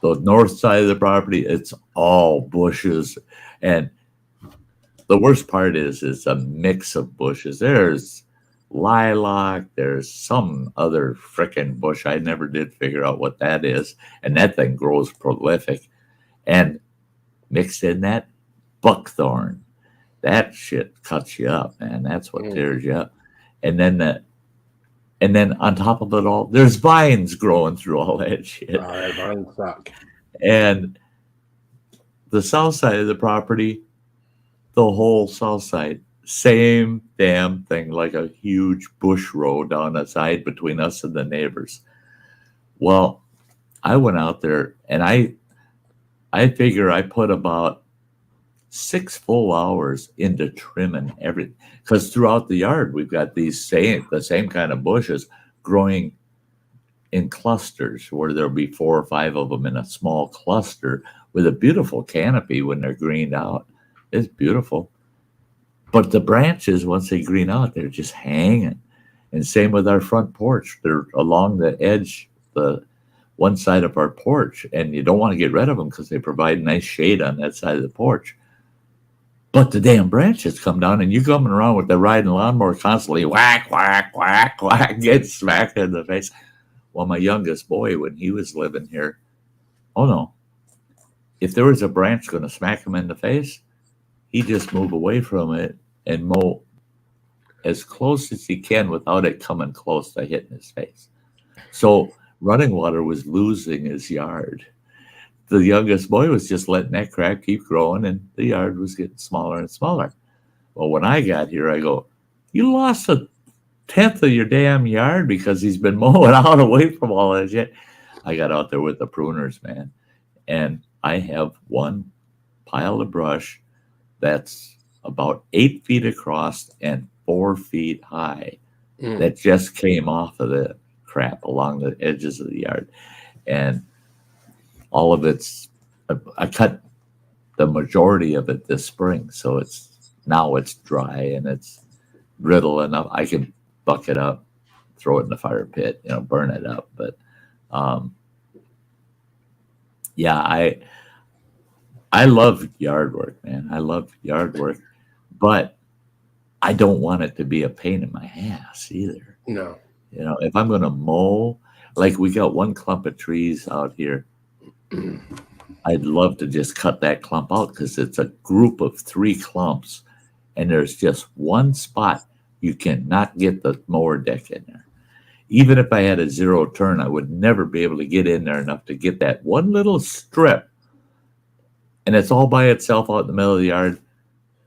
Speaker 2: the north side of the property, it's all bushes. And the worst part is it's a mix of bushes. There's lilac, there's some other frickin' bush. I never did figure out what that is. And that thing grows prolific. And mixed in that buckthorn. That shit cuts you up, man. That's what tears you up. And then on top of it all, there's vines growing through all that shit.
Speaker 3: Vines suck.
Speaker 2: And the south side of the property, the whole south side, same damn thing, like a huge bush row down the side between us and the neighbors. Well, I went out there and I figure I put about 6 full hours into trimming everything. Because throughout the yard, we've got the same kind of bushes growing in clusters where there'll be 4 or 5 of them in a small cluster with a beautiful canopy when they're greened out. It's beautiful. But the branches, once they green out, they're just hanging. And same with our front porch. They're along the edge, the one side of our porch. And you don't want to get rid of them because they provide nice shade on that side of the porch. But the damn branches come down and you're coming around with the riding lawnmower constantly whack, whack, whack, whack, get smacked in the face. Well, my youngest boy, when he was living here, oh no, if there was a branch going to smack him in the face, he'd just move away from it and mow as close as he can without it coming close to hitting his face. So Running Water was losing his yard. The youngest boy was just letting that crap keep growing, and the yard was getting smaller and smaller. Well, when I got here, I go, you lost 1/10 of your damn yard because he's been mowing out away from all that shit. I got out there with the pruners, man, and I have one pile of brush that's about 8 feet across and 4 feet high that just came off of the crap along the edges of the yard. And all of it's, I cut the majority of it this spring. So now it's dry and it's brittle enough. I can buck it up, throw it in the fire pit, burn it up. But yeah, I love yard work, man. I love yard work, but I don't want it to be a pain in my ass either.
Speaker 3: No.
Speaker 2: If I'm going to mow, like we got one clump of trees out here, I'd love to just cut that clump out because it's a group of 3 clumps and there's just one spot you cannot get the mower deck in there. Even if I had a 0 turn, I would never be able to get in there enough to get that one little strip. And it's all by itself out in the middle of the yard.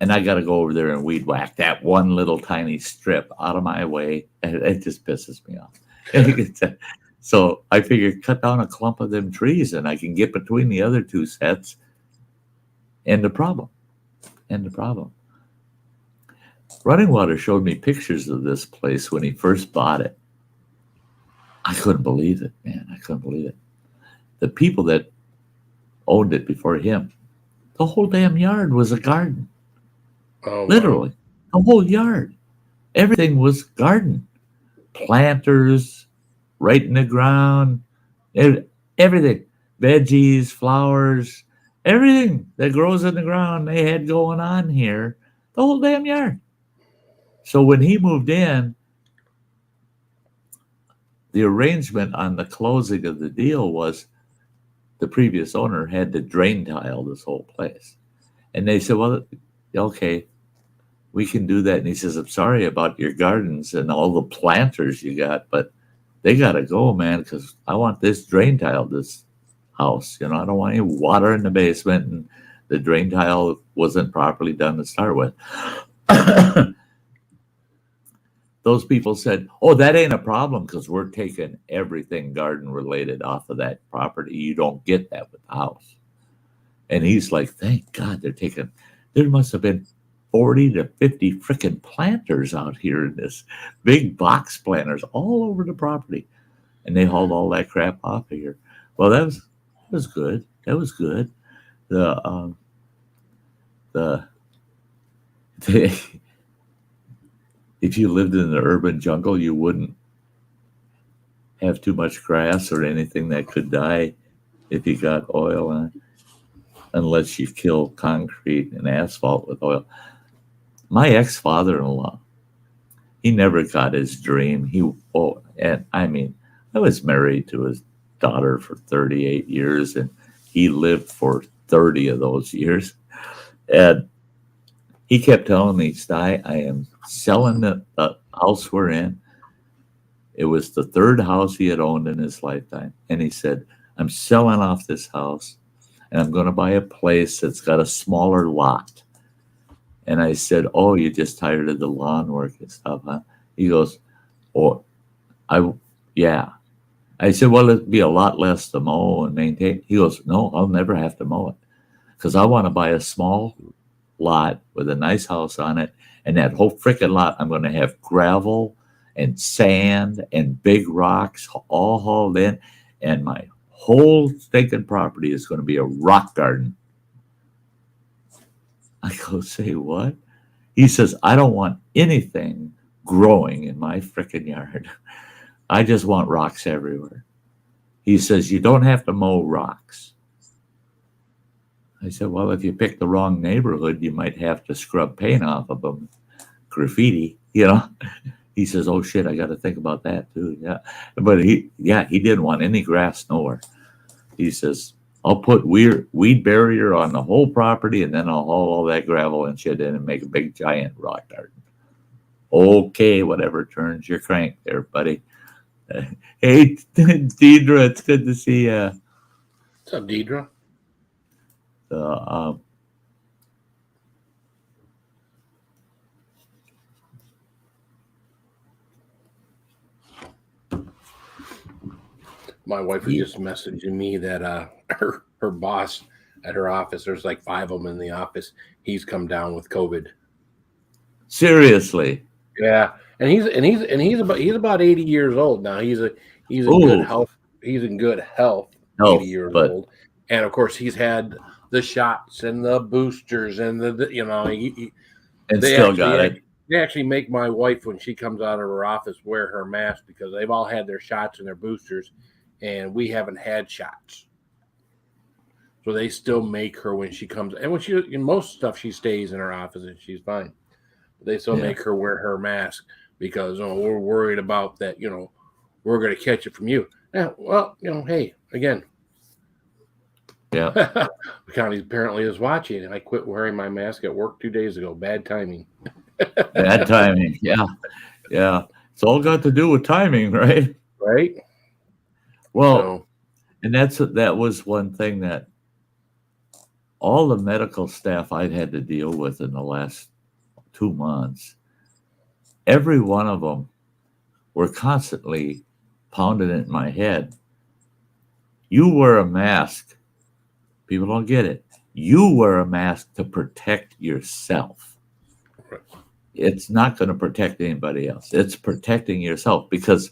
Speaker 2: And I got to go over there and weed whack that one little tiny strip out of my way. And it just pisses me off. So I figured cut down a clump of them trees and I can get between the other 2 sets. End the problem. Running Water showed me pictures of this place when he first bought it. I couldn't believe it, man. I couldn't believe it. The people that owned it before him, the whole damn yard was a garden.
Speaker 3: Oh,
Speaker 2: literally,
Speaker 3: wow.
Speaker 2: The whole yard. Everything was garden. Planters right in the ground. Everything. Veggies, flowers, everything that grows in the ground they had going on here. The whole damn yard. So when he moved in, the arrangement on the closing of the deal was the previous owner had to drain tile this whole place. And they said, well, okay, we can do that. And he says, I'm sorry about your gardens and all the planters you got, but they got to go, man, because I want this drain tile, this house. I don't want any water in the basement. And the drain tile wasn't properly done to start with. Those people said, oh, that ain't a problem because we're taking everything garden related off of that property. You don't get that with the house. And he's like, thank God there must have been 40 to 50 freaking planters out here in this big box planters all over the property. And they hauled all that crap off of here. Well, that was good. That was good. if you lived in the urban jungle, you wouldn't have too much grass or anything that could die if you got oil on it, unless you kill concrete and asphalt with oil. My ex-father-in-law, he never got his dream. I was married to his daughter for 38 years, and he lived for 30 of those years. And he kept telling me, Sty, I am selling the house we're in. It was the third house he had owned in his lifetime. And he said, I'm selling off this house, and I'm going to buy a place that's got a smaller lot. And I said, oh, you're just tired of the lawn work and stuff, huh? He goes, yeah. I said, well, it'd be a lot less to mow and maintain. He goes, no, I'll never have to mow it because I want to buy a small lot with a nice house on it. And that whole freaking lot, I'm going to have gravel and sand and big rocks all hauled in. And my whole stinking property is going to be a rock garden. I go, say what? He says, I don't want anything growing in my freaking yard. I just want rocks everywhere. He says, you don't have to mow rocks. I said, well, if you pick the wrong neighborhood, you might have to scrub paint off of them. Graffiti, you know? He says, oh shit, I got to think about that too. Yeah. But he didn't want any grass nowhere. He says, I'll put weed barrier on the whole property, and then I'll haul all that gravel and shit in and make a big giant rock garden. Okay, whatever turns your crank there, buddy. Hey, Deidre, it's good to see you.
Speaker 3: What's up, Deidre? My wife was just messaging me that her boss at her office, there's like 5 of them in the office, he's come down with COVID.
Speaker 2: Seriously?
Speaker 3: Yeah, and he's about 80 years old now. He's in good health. He's in good health. 80 years old, and of course he's had the shots and the boosters and They actually make my wife, when she comes out of her office, wear her mask because they've all had their shots and their boosters, and we haven't had shots. So they still make her when she comes, and when she in most stuff she stays in her office and she's fine. They still make her wear her mask because we're worried about that. We're going to catch it from you. Yeah, well, hey, again.
Speaker 2: Yeah.
Speaker 3: The county apparently is watching, and I quit wearing my mask at work 2 days ago. Bad timing.
Speaker 2: Bad timing. Yeah. Yeah. It's all got to do with timing, right?
Speaker 3: Right.
Speaker 2: Well, and that was one thing that all the medical staff I've had to deal with in the last 2 months, every one of them were constantly pounding it in my head. You wear a mask. People don't get it. You wear a mask to protect yourself.
Speaker 3: Right.
Speaker 2: It's not going to protect anybody else. It's protecting yourself because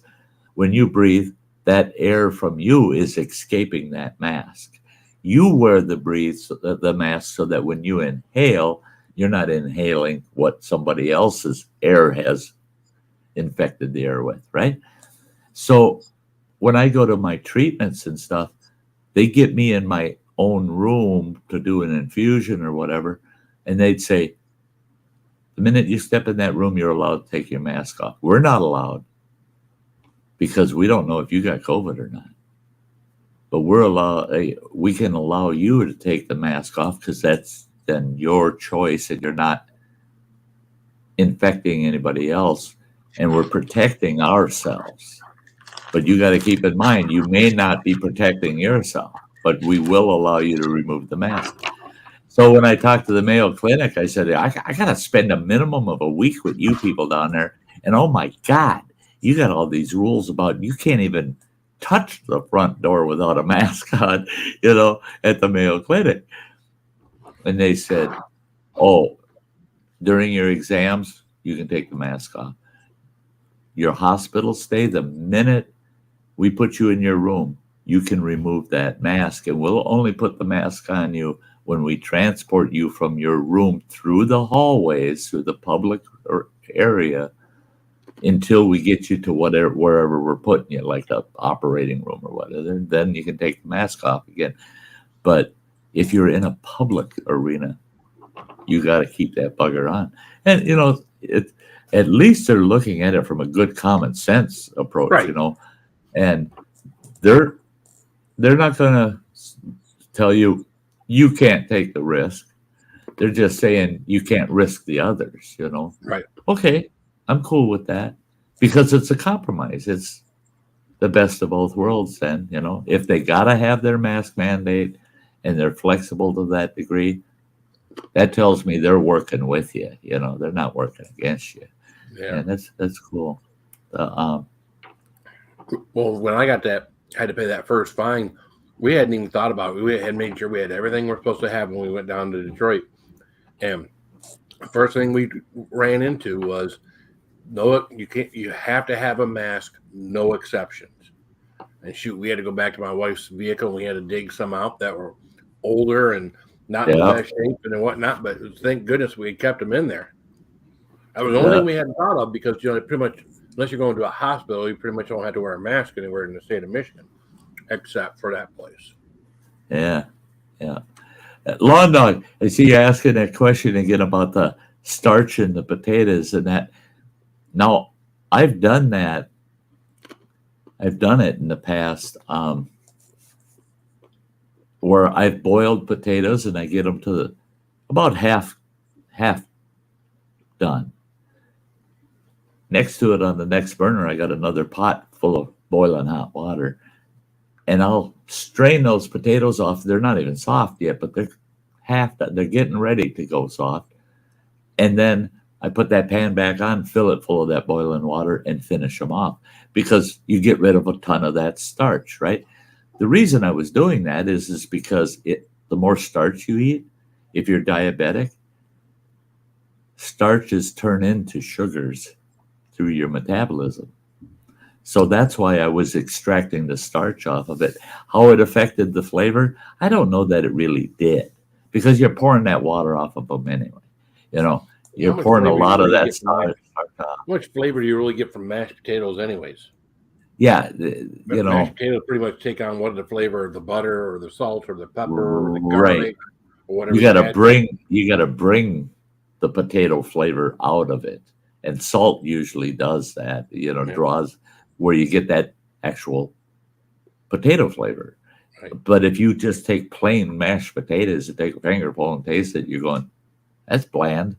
Speaker 2: when you breathe, that air from you is escaping that mask. You wear the mask so that when you inhale, you're not inhaling what somebody else's air has infected the air with, right? So when I go to my treatments and stuff, they get me in my own room to do an infusion or whatever, and they'd say, the minute you step in that room, you're allowed to take your mask off. We're not allowed because we don't know if you got COVID or not. But we can allow you to take the mask off because that's then your choice and you're not infecting anybody else, and we're protecting ourselves. But you got to keep in mind, you may not be protecting yourself, but we will allow you to remove the mask. So when I talked to the Mayo Clinic, I said, I got to spend a minimum of a week with you people down there. And oh my God, you got all these rules about you can't even touch the front door without a mask on, at the Mayo Clinic. And they said, oh, during your exams, you can take the mask off. Your hospital stay, the minute we put you in your room, you can remove that mask, and we'll only put the mask on you when we transport you from your room through the hallways, through the public area until we get you to wherever we're putting you, like the operating room or whatever. Then you can take the mask off again. But if you're in a public arena, you got to keep that bugger on. And at least they're looking at it from a good common sense approach,
Speaker 3: Right.
Speaker 2: and they're not going to tell you can't take the risk. They're just saying you can't risk the others,
Speaker 3: Right.
Speaker 2: Okay, I'm cool with that because it's a compromise. It's the best of both worlds then, if they got to have their mask mandate and they're flexible to that degree, that tells me they're working with you, they're not working against you.
Speaker 3: Yeah.
Speaker 2: And that's cool.
Speaker 3: Well, when I got that, I had to pay that first fine. We hadn't even thought about it. We had made sure we had everything we're supposed to have when we went down to Detroit. And the first thing we ran into was, no, you have to have a mask, no exceptions. And shoot, we had to go back to my wife's vehicle and we had to dig some out that were older and not in the best shape and whatnot, but thank goodness we had kept them in there. That was the only thing we hadn't thought of because, pretty much, unless you're going to a hospital, you pretty much don't have to wear a mask anywhere in the state of Michigan, except for that place.
Speaker 2: Yeah. Lawn Dog, I see you asking that question again about the starch in the potatoes and that. Now, I've done that. I've done it in the past where I've boiled potatoes and I get them to about half done. Next to it on the next burner, I got another pot full of boiling hot water. And I'll strain those potatoes off. They're not even soft yet, but they're getting ready to go soft. And then I put that pan back on, fill it full of that boiling water, and finish them off because you get rid of a ton of that starch, right? The reason I was doing that is because the more starch you eat, if you're diabetic, starches turn into sugars through your metabolism. So that's why I was extracting the starch off of it. How it affected the flavor, I don't know that it really did because you're pouring that water off of them anyway. You're pouring a lot of that starch off.
Speaker 3: How much flavor do you really get from mashed potatoes anyways?
Speaker 2: Yeah,
Speaker 3: mashed potatoes pretty much take on what the flavor of the butter or the salt or the pepper or the garlic,
Speaker 2: right?
Speaker 3: Or whatever.
Speaker 2: You got to bring the potato flavor out of it, and salt usually does that. Draws where you get that actual potato flavor. Right. But if you just take plain mashed potatoes and take a fingerful and taste it, you're going, that's bland.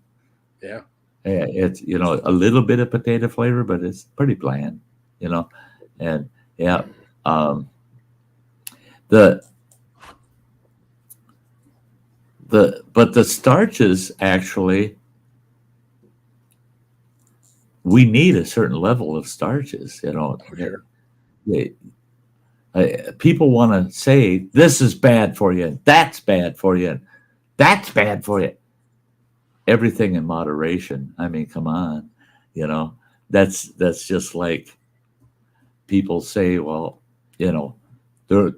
Speaker 3: Yeah.
Speaker 2: It's a little bit of potato flavor, but it's pretty bland. And but the starches actually, we need a certain level of starches.
Speaker 3: Sure.
Speaker 2: People want to say this is bad for you, and that's bad for you, and that's bad for you. Everything in moderation. I mean, come on, that's just like people say, well, they're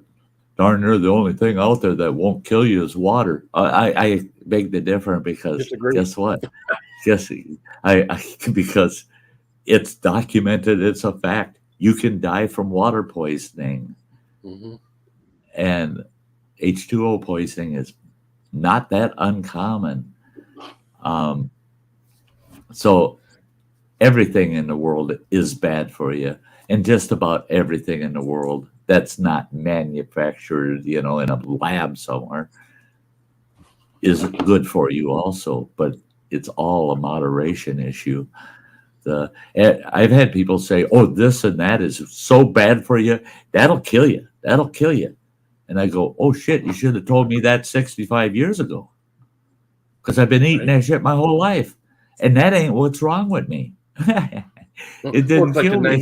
Speaker 2: darn near the only thing out there that won't kill you is water. I beg to differ because guess what? Because it's documented. It's a fact. You can die from water poisoning.
Speaker 3: Mm-hmm.
Speaker 2: And H2O poisoning is not that uncommon. So everything in the world is bad for you. And just about everything in the world that's not manufactured, in a lab somewhere is good for you also. But it's all a moderation issue. I've had people say, oh, this and that is so bad for you. That'll kill you. That'll kill you. And I go, oh, shit, you should have told me that 65 years ago. Because I've been eating that shit my whole life. And that ain't what's wrong with me. It didn't kill me.
Speaker 3: Like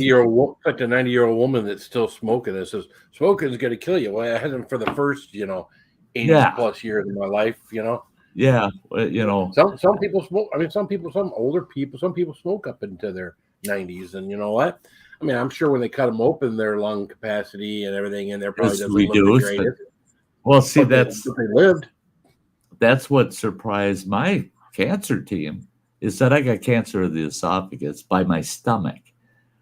Speaker 3: the 90-year-old woman that's still smoking. That says, smoking is going to kill you. Well, I hadn't for the first, 80 plus years of my life,
Speaker 2: Yeah,
Speaker 3: Some people smoke. I mean, some older people, some people smoke up into their 90s, and you know what? I mean, I'm sure when they cut them open, their lung capacity and everything in there probably doesn't look the greatest.
Speaker 2: Well, see,
Speaker 3: they lived.
Speaker 2: That's what surprised my cancer team is that I got cancer of the esophagus by my stomach.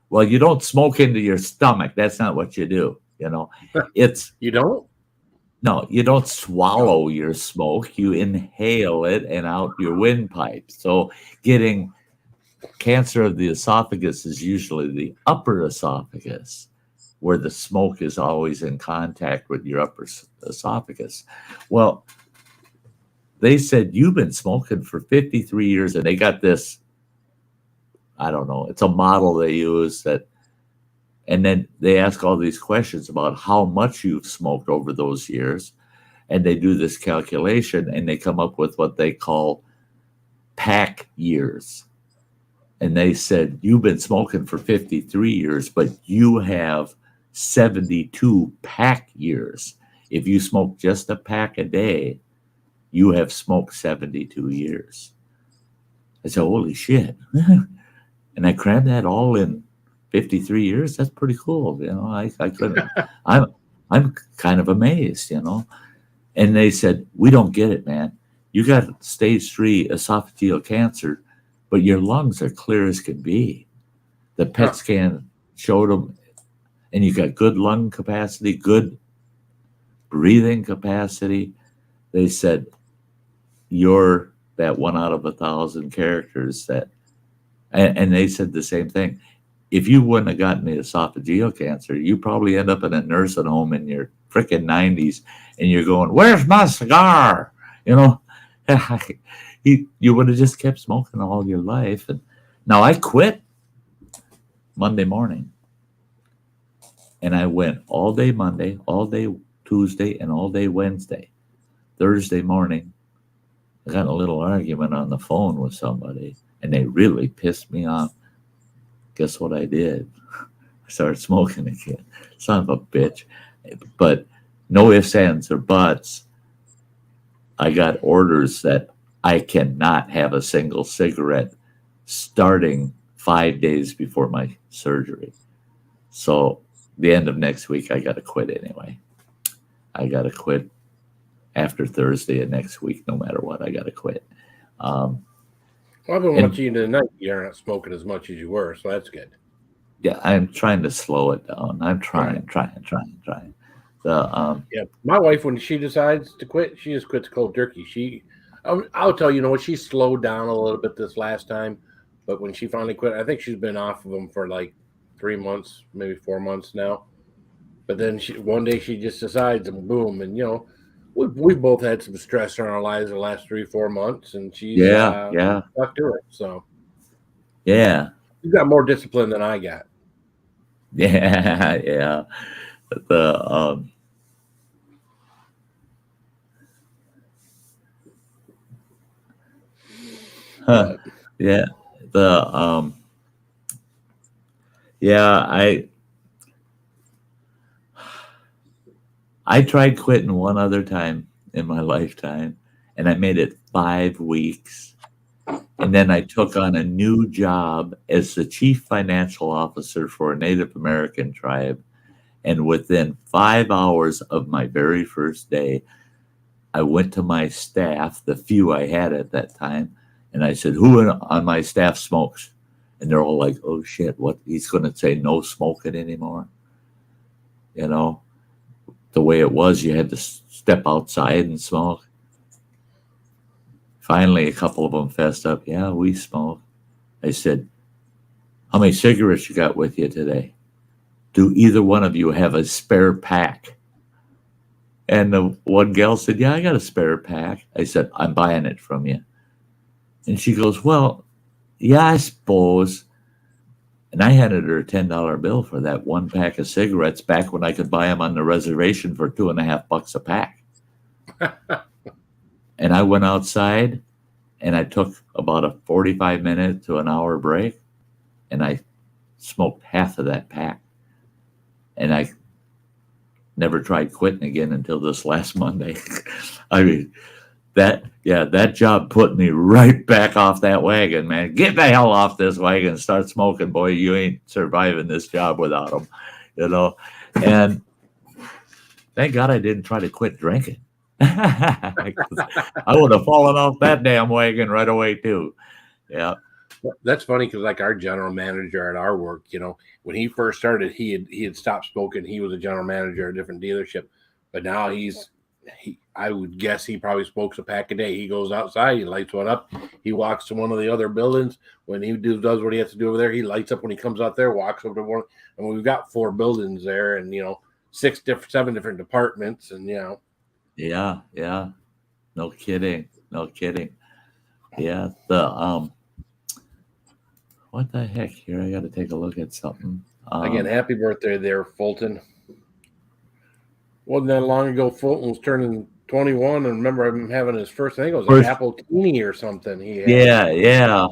Speaker 2: Well, you don't smoke into your stomach. That's not what you do. It's
Speaker 3: You don't?
Speaker 2: no, you don't swallow your smoke. You inhale it and out your windpipe. So getting cancer of the esophagus is usually the upper esophagus, where the smoke is always in contact with your upper esophagus. Well, they said, you've been smoking for 53 years, and they got this, I don't know, it's a model they use that, and then they ask all these questions about how much you've smoked over those years. And they do this calculation and they come up with what they call pack years. And they said, you've been smoking for 53 years, but you have 72 pack years. If you smoke just a pack a day, you have smoked 72 years. I said, holy shit. And I crammed that all in 53 years. That's pretty cool. I couldn't, I'm kind of amazed, And they said, we don't get it, man. You got stage 3 esophageal cancer, but your lungs are clear as can be. The PET scan showed them, and you got good lung capacity, good breathing capacity. They said, you're that 1 out of 1,000 characters that, and they said the same thing. If you wouldn't have gotten the esophageal cancer, you probably end up in a nursing home in your freaking 90s, and you're going, where's my cigar? You would have just kept smoking all your life. And now I quit Monday morning, and I went all day Monday, all day Tuesday, and all day Wednesday. Thursday morning, I got in a little argument on the phone with somebody, and they really pissed me off. Guess what I did? I started smoking again. Son of a bitch. But no ifs, ands, or buts. I got orders that I cannot have a single cigarette starting 5 days before my surgery. So the end of next week, I got to quit anyway. I got to quit after Thursday of next week. No matter what, I got to quit.
Speaker 3: I've been watching you tonight. You're not smoking as much as you were, so that's good.
Speaker 2: Yeah, I'm trying to slow it down. I'm trying.
Speaker 3: Yeah, my wife, when she decides to quit, she just quits cold turkey. I'll tell you, she slowed down a little bit this last time, but when she finally quit, I think she's been off of them for like 3 months, maybe 4 months now. But then one day she just decides, and boom, and we've both had some stress in our lives the last 3-4 months, and she's stuck to it. So
Speaker 2: yeah,
Speaker 3: you got more discipline than I got.
Speaker 2: Yeah. I tried quitting one other time in my lifetime, and I made it 5 weeks. And then I took on a new job as the chief financial officer for a Native American tribe. And within 5 hours of my very first day, I went to my staff, the few I had at that time, and I said, who on my staff smokes? And they're all like, oh shit, what? He's going to say no smoking anymore? The way it was, you had to step outside and smoke. Finally, a couple of them fessed up. Yeah, we smoke. I said, how many cigarettes you got with you today? Do either one of you have a spare pack? And the one gal said, yeah, I got a spare pack. I said, I'm buying it from you. And she goes, well, yeah, I suppose. And I handed her a $10 bill for that 1 pack of cigarettes back when I could buy them on the reservation for $2.50 a pack. And I went outside, and I took about a 45-minute to an hour break, and I smoked half of that pack. And I never tried quitting again until this last Monday. I mean, that job put me right back off that wagon, man. Get the hell off this wagon and start smoking, boy. You ain't surviving this job without them, And thank God I didn't try to quit drinking. I would have fallen off that damn wagon right away too. Yeah.
Speaker 3: that's funny because like our general manager at our work, when he first started, he had stopped smoking. He was a general manager at a different dealership, but now I would guess he probably smokes a pack a day. He goes outside, he lights one up, he walks to one of the other buildings. When he does what he has to do over there, he lights up when he comes out there, walks over to one, and we've got 4 buildings there, and 7 different departments, and
Speaker 2: Yeah, yeah. No kidding. No kidding. Yeah. What the heck here? I got to take a look at something.
Speaker 3: Again, happy birthday there, Fulton. Wasn't that long ago Fulton was turning 21, and remember him having his first, I think it was an apple teeny or something.
Speaker 2: Yeah.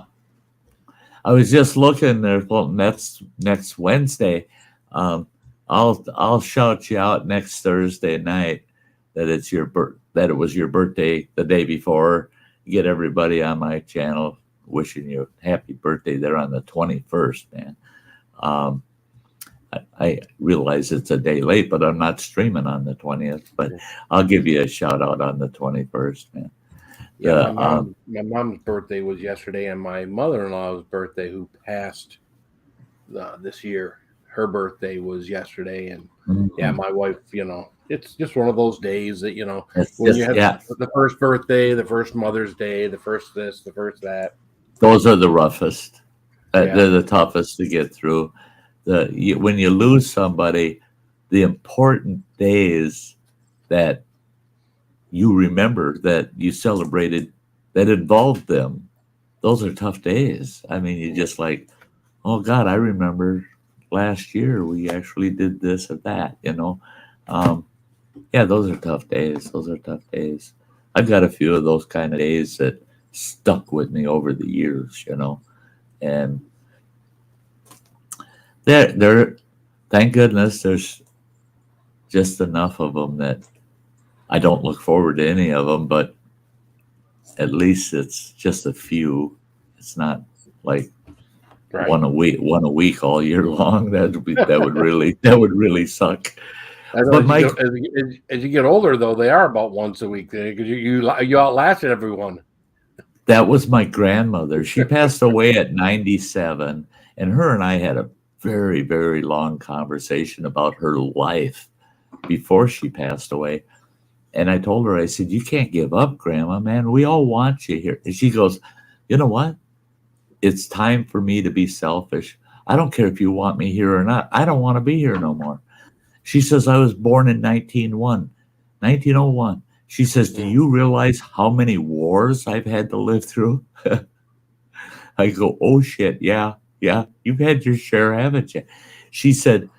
Speaker 2: I was just looking there, Fulton. That's next Wednesday. I'll shout you out next Thursday night that that it was your birthday the day before. Get everybody on my channel wishing you a happy birthday there on the 21st, man. I realize it's a day late, but I'm not streaming on the 20th. But I'll give you a shout out on the 21st, man.
Speaker 3: Yeah, my mom's birthday was yesterday, and my mother-in-law's birthday, who passed this year, her birthday was yesterday. And my wife, it's just one of those days that when you have the first birthday, the first Mother's Day, the first this, the first that.
Speaker 2: Those are the roughest. They're the toughest to get through. When you lose somebody, the important days that you remember that you celebrated that involved them, those are tough days. I mean, you just like, oh God, I remember last year we actually did this or that, those are tough days. Those are tough days. I've got a few of those kind of days that stuck with me over the years, and there, thank goodness there's just enough of them that I don't look forward to any of them, but at least it's just a few. It's not like one a week all year long. That would really suck.
Speaker 3: But Mike, as you get older, though, they are about once a week because you outlasted everyone.
Speaker 2: That was my grandmother. She passed away at 97, and her and I had a very, very long conversation about her life before she passed away. And I told her, I said, you can't give up, Grandma, man. We all want you here. And she goes, you know what? It's time for me to be selfish. I don't care if you want me here or not. I don't want to be here no more. She says, I was born in 1901. She says, do you realize how many wars I've had to live through? I go, oh, shit. Yeah. You've had your share, haven't you? She said,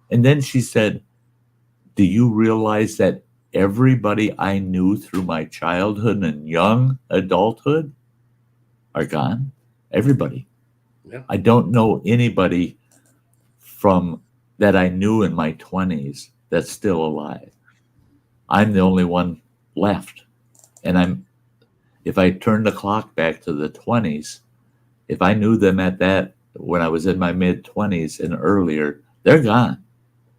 Speaker 2: and then she said, do you realize that everybody I knew through my childhood and young adulthood are gone? Everybody. Yeah. I don't know anybody from that I knew in my 20s that's still alive. I'm the only one left. And if I turn the clock back to the 20s, if I knew them at that, when I was in my mid 20s and earlier, they're gone.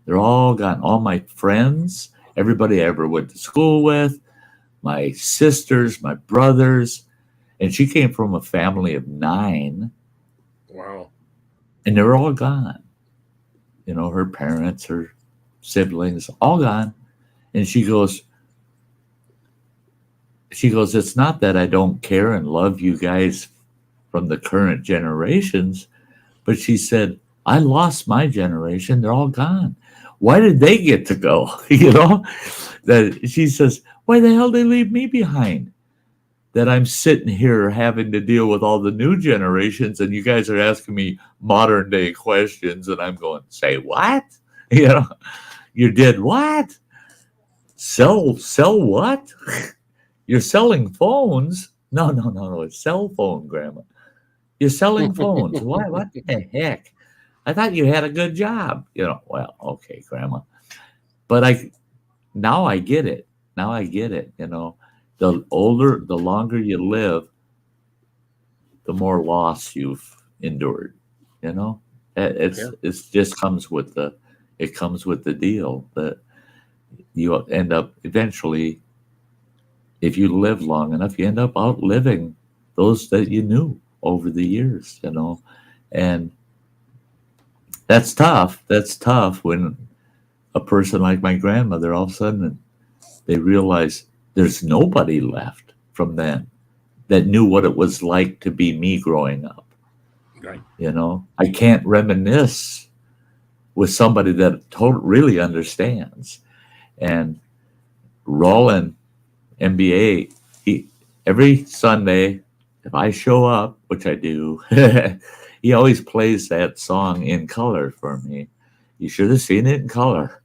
Speaker 2: They're all gone. All my friends, everybody I ever went to school with, my sisters, my brothers, and she came from a family of 9.
Speaker 3: Wow.
Speaker 2: And they're all gone. Her parents, her siblings, all gone. And she goes, it's not that I don't care and love you guys from the current generations, but she said, I lost my generation. They're all gone. Why did they get to go? That she says, why the hell did they leave me behind? That I'm sitting here having to deal with all the new generations, and you guys are asking me modern day questions, and I'm going, say what? You did what? Sell what? You're selling phones? No, it's cell phone, Grandma. You're selling phones. What the heck? I thought you had a good job. Well, okay, Grandma. But now I get it. The longer you live, the more loss you've endured. It's just comes with the deal that you end up if you live long enough, you end up outliving those that you knew over the years, and that's tough. That's tough when a person like my grandmother, all of a sudden, they realize there's nobody left from then that knew what it was like to be me growing up.
Speaker 3: Right.
Speaker 2: I can't reminisce with somebody that really understands. And Roland, MBA, every Sunday, if I show up, which I do, he always plays that song in color for me. You should have seen it in color.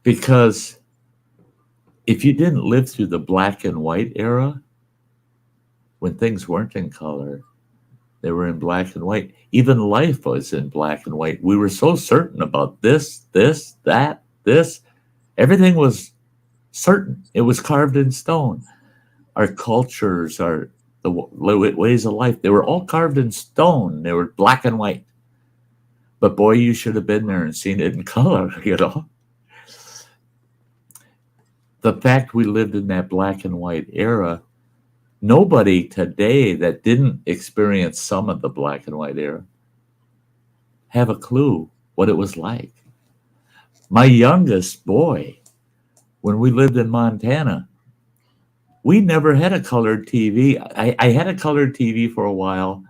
Speaker 2: Because if you didn't live through the black and white era, when things weren't in color, they were in black and white. Even life was in black and white. We were so certain about this, that, this. Everything was certain. It was carved in stone. Our cultures, the ways of life, they were all carved in stone. They were black and white. But boy, you should have been there and seen it in color, The fact we lived in that black and white era, nobody today that didn't experience some of the black and white era have a clue what it was like. My youngest boy, when we lived in Montana, we never had a colored TV. I had a colored TV for a while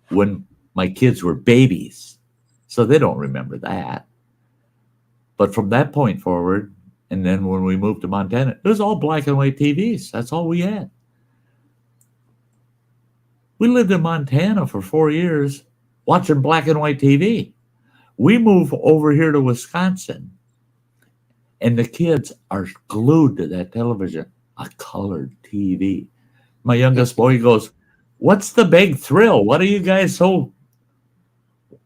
Speaker 2: when my kids were babies, so they don't remember that. But from that point forward, and then when we moved to Montana, it was all black and white TVs. That's all we had. We lived in Montana for 4 years watching black and white TV. We moved over here to Wisconsin, and the kids are glued to that television, a colored TV. My youngest boy goes, "What's the big thrill? What are you guys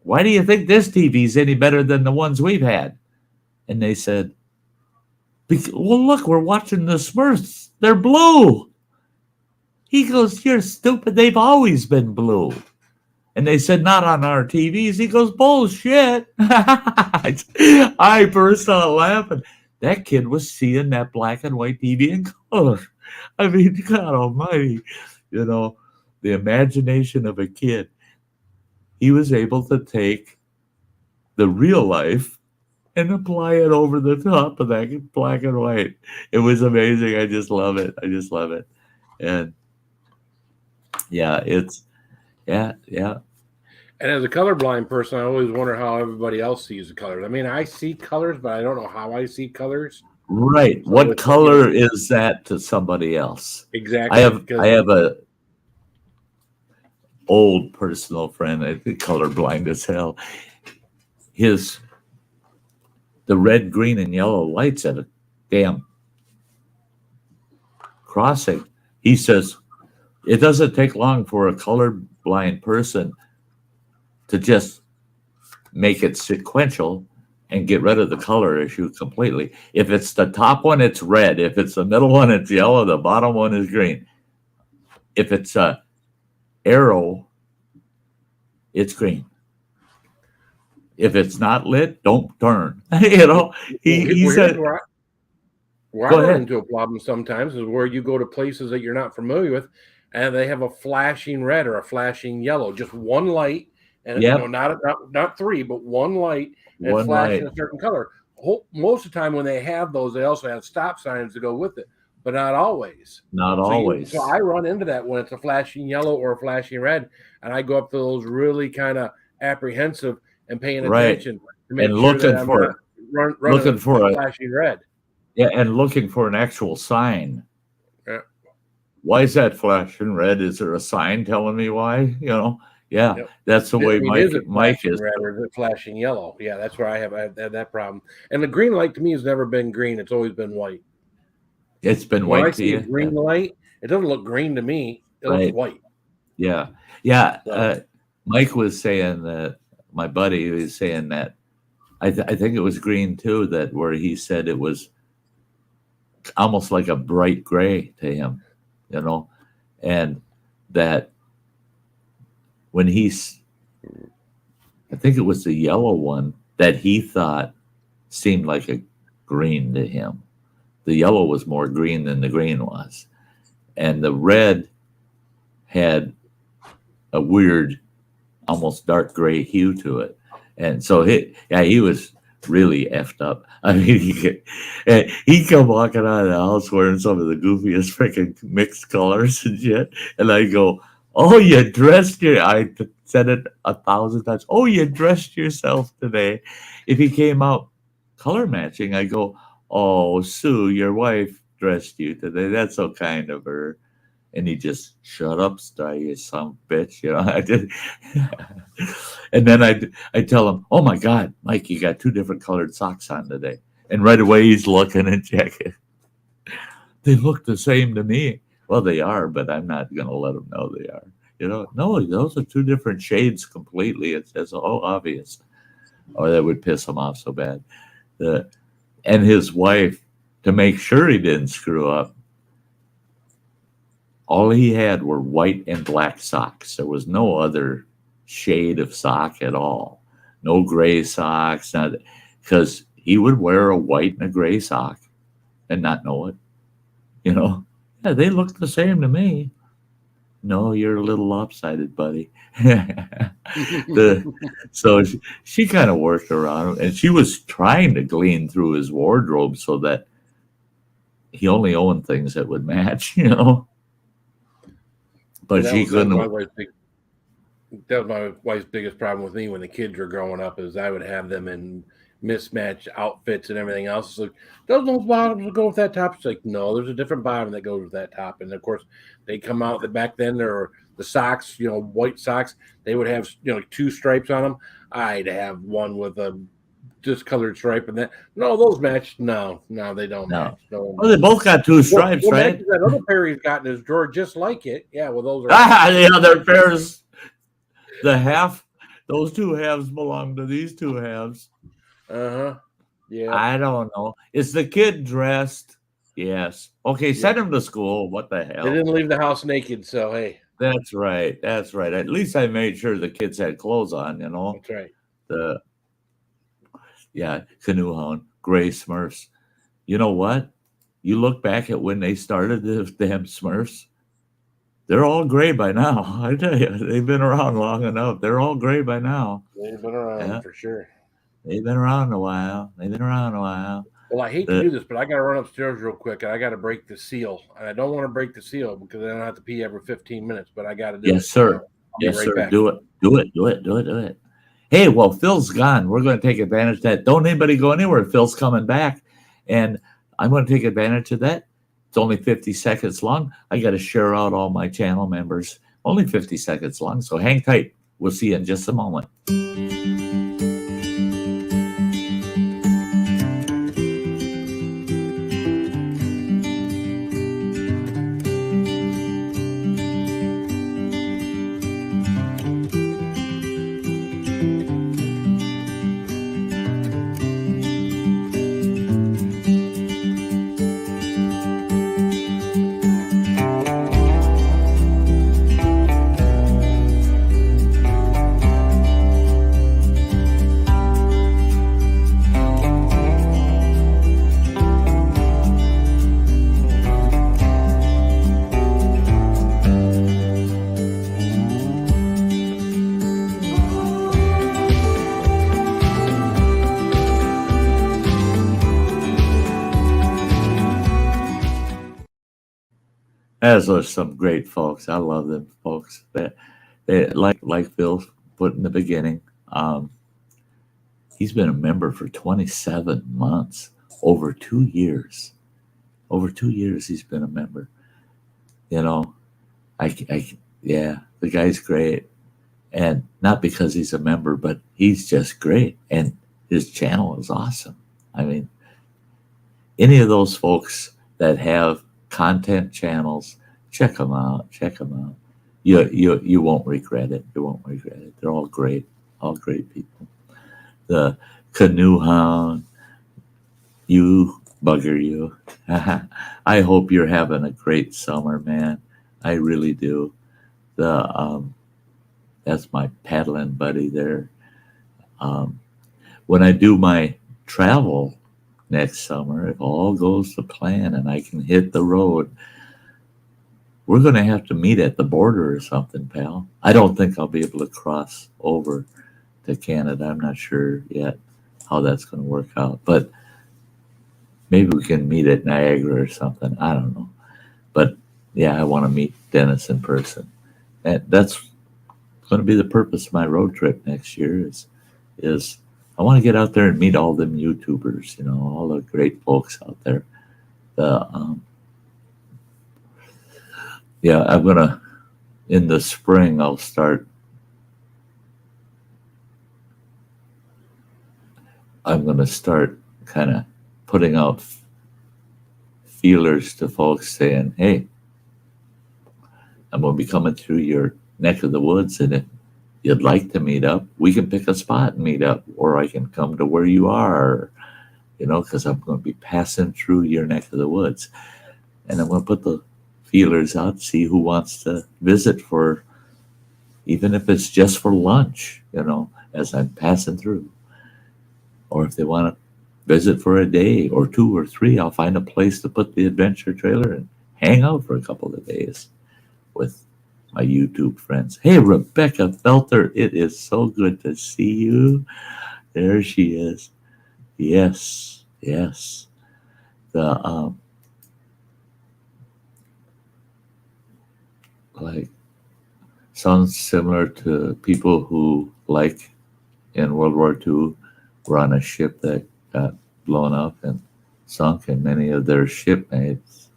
Speaker 2: why do you think this TV's any better than the ones we've had?" And they said, "Well, look, we're watching the Smurfs. They're blue." He goes, "You're stupid. They've always been blue." And they said, "Not on our TVs." He goes, "Bullshit." I burst out laughing. That kid was seeing that black and white TV in color. I mean, God almighty, the imagination of a kid. He was able to take the real life and apply it over the top of that black and white. It was amazing. I just love it. And yeah, yeah.
Speaker 3: And as a colorblind person, I always wonder how everybody else sees the colors. I mean, I see colors, but I don't know how I see colors.
Speaker 2: Right. So what color is that to somebody else?
Speaker 3: Exactly.
Speaker 2: I have a old personal friend, I think colorblind as hell. The red, green, and yellow lights at a damn crossing. He says it doesn't take long for a colorblind person to just make it sequential and get rid of the color issue completely. If it's the top one, it's red. If it's the middle one, it's yellow. The bottom one is green. If it's a arrow, it's green. If it's not lit, don't turn. He said.
Speaker 3: Where I run into a problem sometimes is where you go to places that you're not familiar with, and they have a flashing red or a flashing yellow, just one light, and not three, but one light, and it's flashing a certain color. Most of the time when they have those, they also have stop signs to go with it, but not always. So I run into that when it's a flashing yellow or a flashing red, and I go up to those really kind of apprehensive and paying attention to make
Speaker 2: and
Speaker 3: sure
Speaker 2: looking
Speaker 3: that I'm
Speaker 2: for
Speaker 3: looking for a flashing red.
Speaker 2: Yeah, and looking for an actual sign.
Speaker 3: Yeah.
Speaker 2: Why is that flashing red? Is there a sign telling me why? Yep. That's the way Mike is.
Speaker 3: Red or is it flashing yellow? Yeah, that's where I have had that problem. And the green light to me has never been green. It's always been white.
Speaker 2: It's been
Speaker 3: when
Speaker 2: white
Speaker 3: I see a green light, it doesn't look green to me. It looks white.
Speaker 2: Yeah. Mike was saying that, my buddy was saying that, I think it was green too, that where he said it was almost like a bright gray to him, and that when I think it was the yellow one that he thought seemed like a green to him. The yellow was more green than the green was. and the red had a weird, almost dark gray hue to it. And so he was really effed up. I mean, he'd come walking out of the house wearing some of the goofiest freaking mixed colors and shit. And I go, "Oh, you dressed I said it 1,000 times. Oh, you dressed yourself today." If he came out color matching, I go, "Oh, Sue, your wife dressed you today. That's so kind of her." And he just, "Shut up, Sty, you son of a bitch." I did. And then I tell him, "Oh my God, Mike, you got 2 different colored socks on today." And right away he's looking and checking. They look the same to me. Well, they are, but I'm not going to let him know they are. No, those are 2 different shades completely. It's so obvious. Or that would piss him off so bad. And his wife, to make sure he didn't screw up, all he had were white and black socks. There was no other shade of sock at all. No gray socks, because he would wear a white and a gray sock and not know it. Yeah, they look the same to me. No, you're a little lopsided, buddy. So she kind of worked around him, and she was trying to glean through his wardrobe so that he only owned things that would match, But she couldn't.
Speaker 3: That was my wife's biggest problem with me when the kids were growing up, is I would have them in mismatched outfits and everything else. It's like, "Those bottoms will go with that top." It's like, no, there's a different bottom that goes with that top. And of course, they come out that back then there were the socks, white socks. They would have 2 stripes on them. I'd have one with a discolored stripe, and no, those match. No, they don't match. No.
Speaker 2: Well, they both got 2 stripes, right?
Speaker 3: That other pair he's got in his drawer just like it. Yeah, well, those are
Speaker 2: the other pairs. The half, those 2 halves belong to these 2 halves.
Speaker 3: Yeah.
Speaker 2: I don't know. Is the kid dressed? Yes. Okay, send him to school. What the hell?
Speaker 3: They didn't leave the house naked, so hey.
Speaker 2: That's right. At least I made sure the kids had clothes on,
Speaker 3: That's right.
Speaker 2: Canoe Hound, gray Smurfs. You know what? You look back at when they started the damn Smurfs, they're all gray by now. I tell you, they've been around long enough. They're all gray by now.
Speaker 3: They've been around for sure.
Speaker 2: They've been around a while.
Speaker 3: Well, I hate to do this, but I got to run upstairs real quick, and I got to break the seal. And I don't want to break the seal because I don't have to pee every 15 minutes, but I got to do it.
Speaker 2: Yes, sir. Yes, sir. Back. Do it. Hey, well, Phil's gone. We're going to take advantage of that. Don't anybody go anywhere. Phil's coming back, and I'm going to take advantage of that. It's only 50 seconds long. I got to share out all my channel members. Only 50 seconds long, so hang tight. We'll see you in just a moment. Those are some great folks. I love them folks. They like Phil put in the beginning. He's been a member for 27 months, over 2 years. Over 2 years he's been a member. The guy's great. And not because he's a member, but he's just great. And his channel is awesome. I mean, any of those folks that have content channels, check them out. You won't regret it. They're all great people. The Canoe Hound, you bugger you. I hope you're having a great summer, man. I really do. That's my paddling buddy there. When I do my travel next summer, if all goes to plan and I can hit the road, we're going to have to meet at the border or something, pal. I don't think I'll be able to cross over to Canada. I'm not sure yet how that's going to work out, but maybe we can meet at Niagara or something. I don't know. But yeah, I want to meet Dennis in person. And that's going to be the purpose of my road trip next year is I want to get out there and meet all them YouTubers, all the great folks out there. I'm going to, in the spring, I'm going to start kind of putting out feelers to folks saying, hey, I'm going to be coming through your neck of the woods, and if you'd like to meet up, we can pick a spot and meet up, or I can come to where you are, because I'm going to be passing through your neck of the woods. And I'm going to put the feelers out, see who wants to visit for, even if it's just for lunch, as I'm passing through. Or if they want to visit for a day or 2 or 3, I'll find a place to put the adventure trailer and hang out for a couple of days with my YouTube friends. Hey, Rebecca Felter, it is so good to see you. There she is. Yes. Sounds similar to people who, like in World War II, were on a ship that got blown up and sunk, and many of their shipmates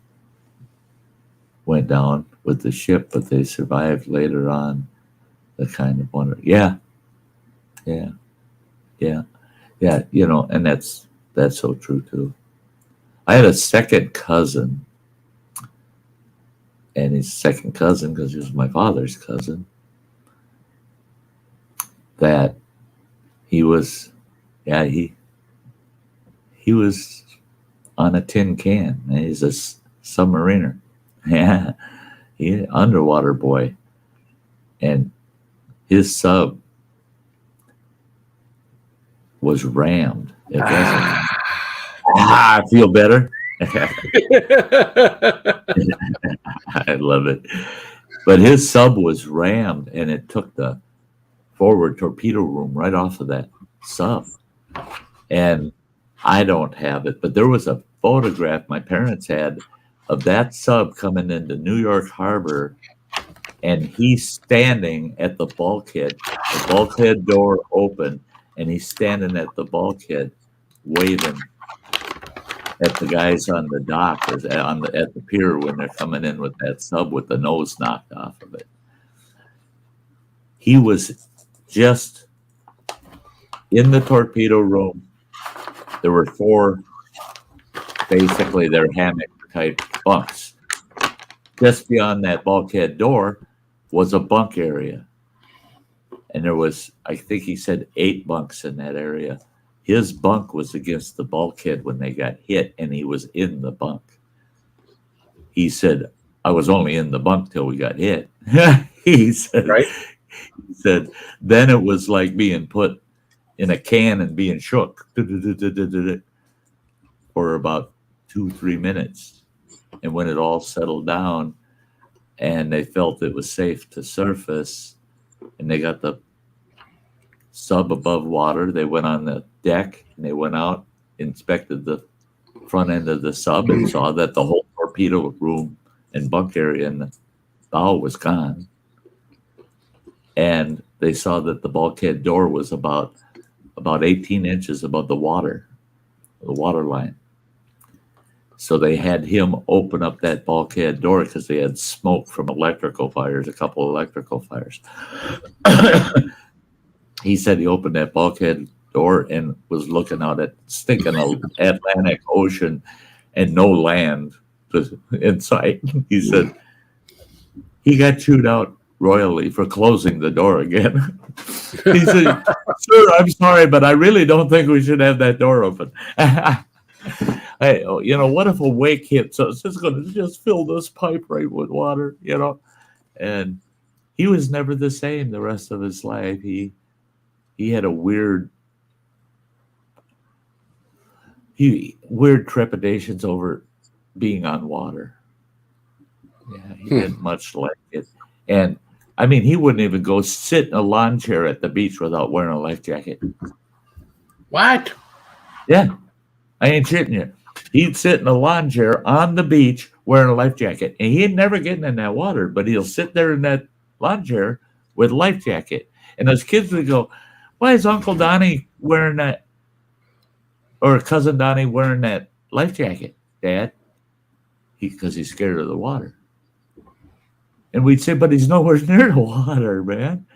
Speaker 2: went down with the ship, but they survived later on. The kind of wonder. Yeah. And that's so true too. I had a second cousin, and his second cousin, because he was my father's cousin, that he was on a tin can. He's a submariner. Yeah, he underwater boy, and his sub was rammed. It wasn't. I feel better. I love it. But his sub was rammed, and it took the forward torpedo room right off of that sub. And I don't have it, but there was a photograph my parents had of that sub coming into New York Harbor, and he's standing at the bulkhead door open, and he's standing at the bulkhead waving at the guys on the dock or at the pier when they're coming in with that sub with the nose knocked off of it. He was just in the torpedo room. There were 4, basically their hammock type bunks. Just beyond that bulkhead door was a bunk area. And there was, I think he said 8 bunks in that area. His bunk was against the bulkhead when they got hit, and he was in the bunk. He said, I was only in the bunk till we got hit. He said,
Speaker 3: right?
Speaker 2: He said, then it was like being put in a can and being shook for about 2-3 minutes. And when it all settled down and they felt it was safe to surface and they got the sub above water, they went on the deck and they went out, inspected the front end of the sub and saw that the whole torpedo room and bunk area in the bow was gone. And they saw that the bulkhead door was about 18 inches above the water line. So they had him open up that bulkhead door because they had smoke from electrical fires, a couple of electrical fires. He said he opened that bulkhead door and was looking out at stinking Atlantic Ocean and no land in sight. He said he got chewed out royally for closing the door again. He said, sir, I'm sorry, but I really don't think we should have that door open. Hey, what if a wake hits? So it's just going to just fill this pipe right with water, And he was never the same the rest of his life. He had a weird trepidations over being on water. Yeah, he didn't much like it. And I mean, he wouldn't even go sit in a lawn chair at the beach without wearing a life jacket.
Speaker 3: What?
Speaker 2: Yeah, I ain't shitting you. He'd sit in a lawn chair on the beach wearing a life jacket. And he'd never get in that water, but he'll sit there in that lawn chair with a life jacket. And those kids would go, why is Uncle Donnie wearing that, or Cousin Donnie wearing that life jacket, Dad? Because he's scared of the water. And we'd say, but he's nowhere near the water, man.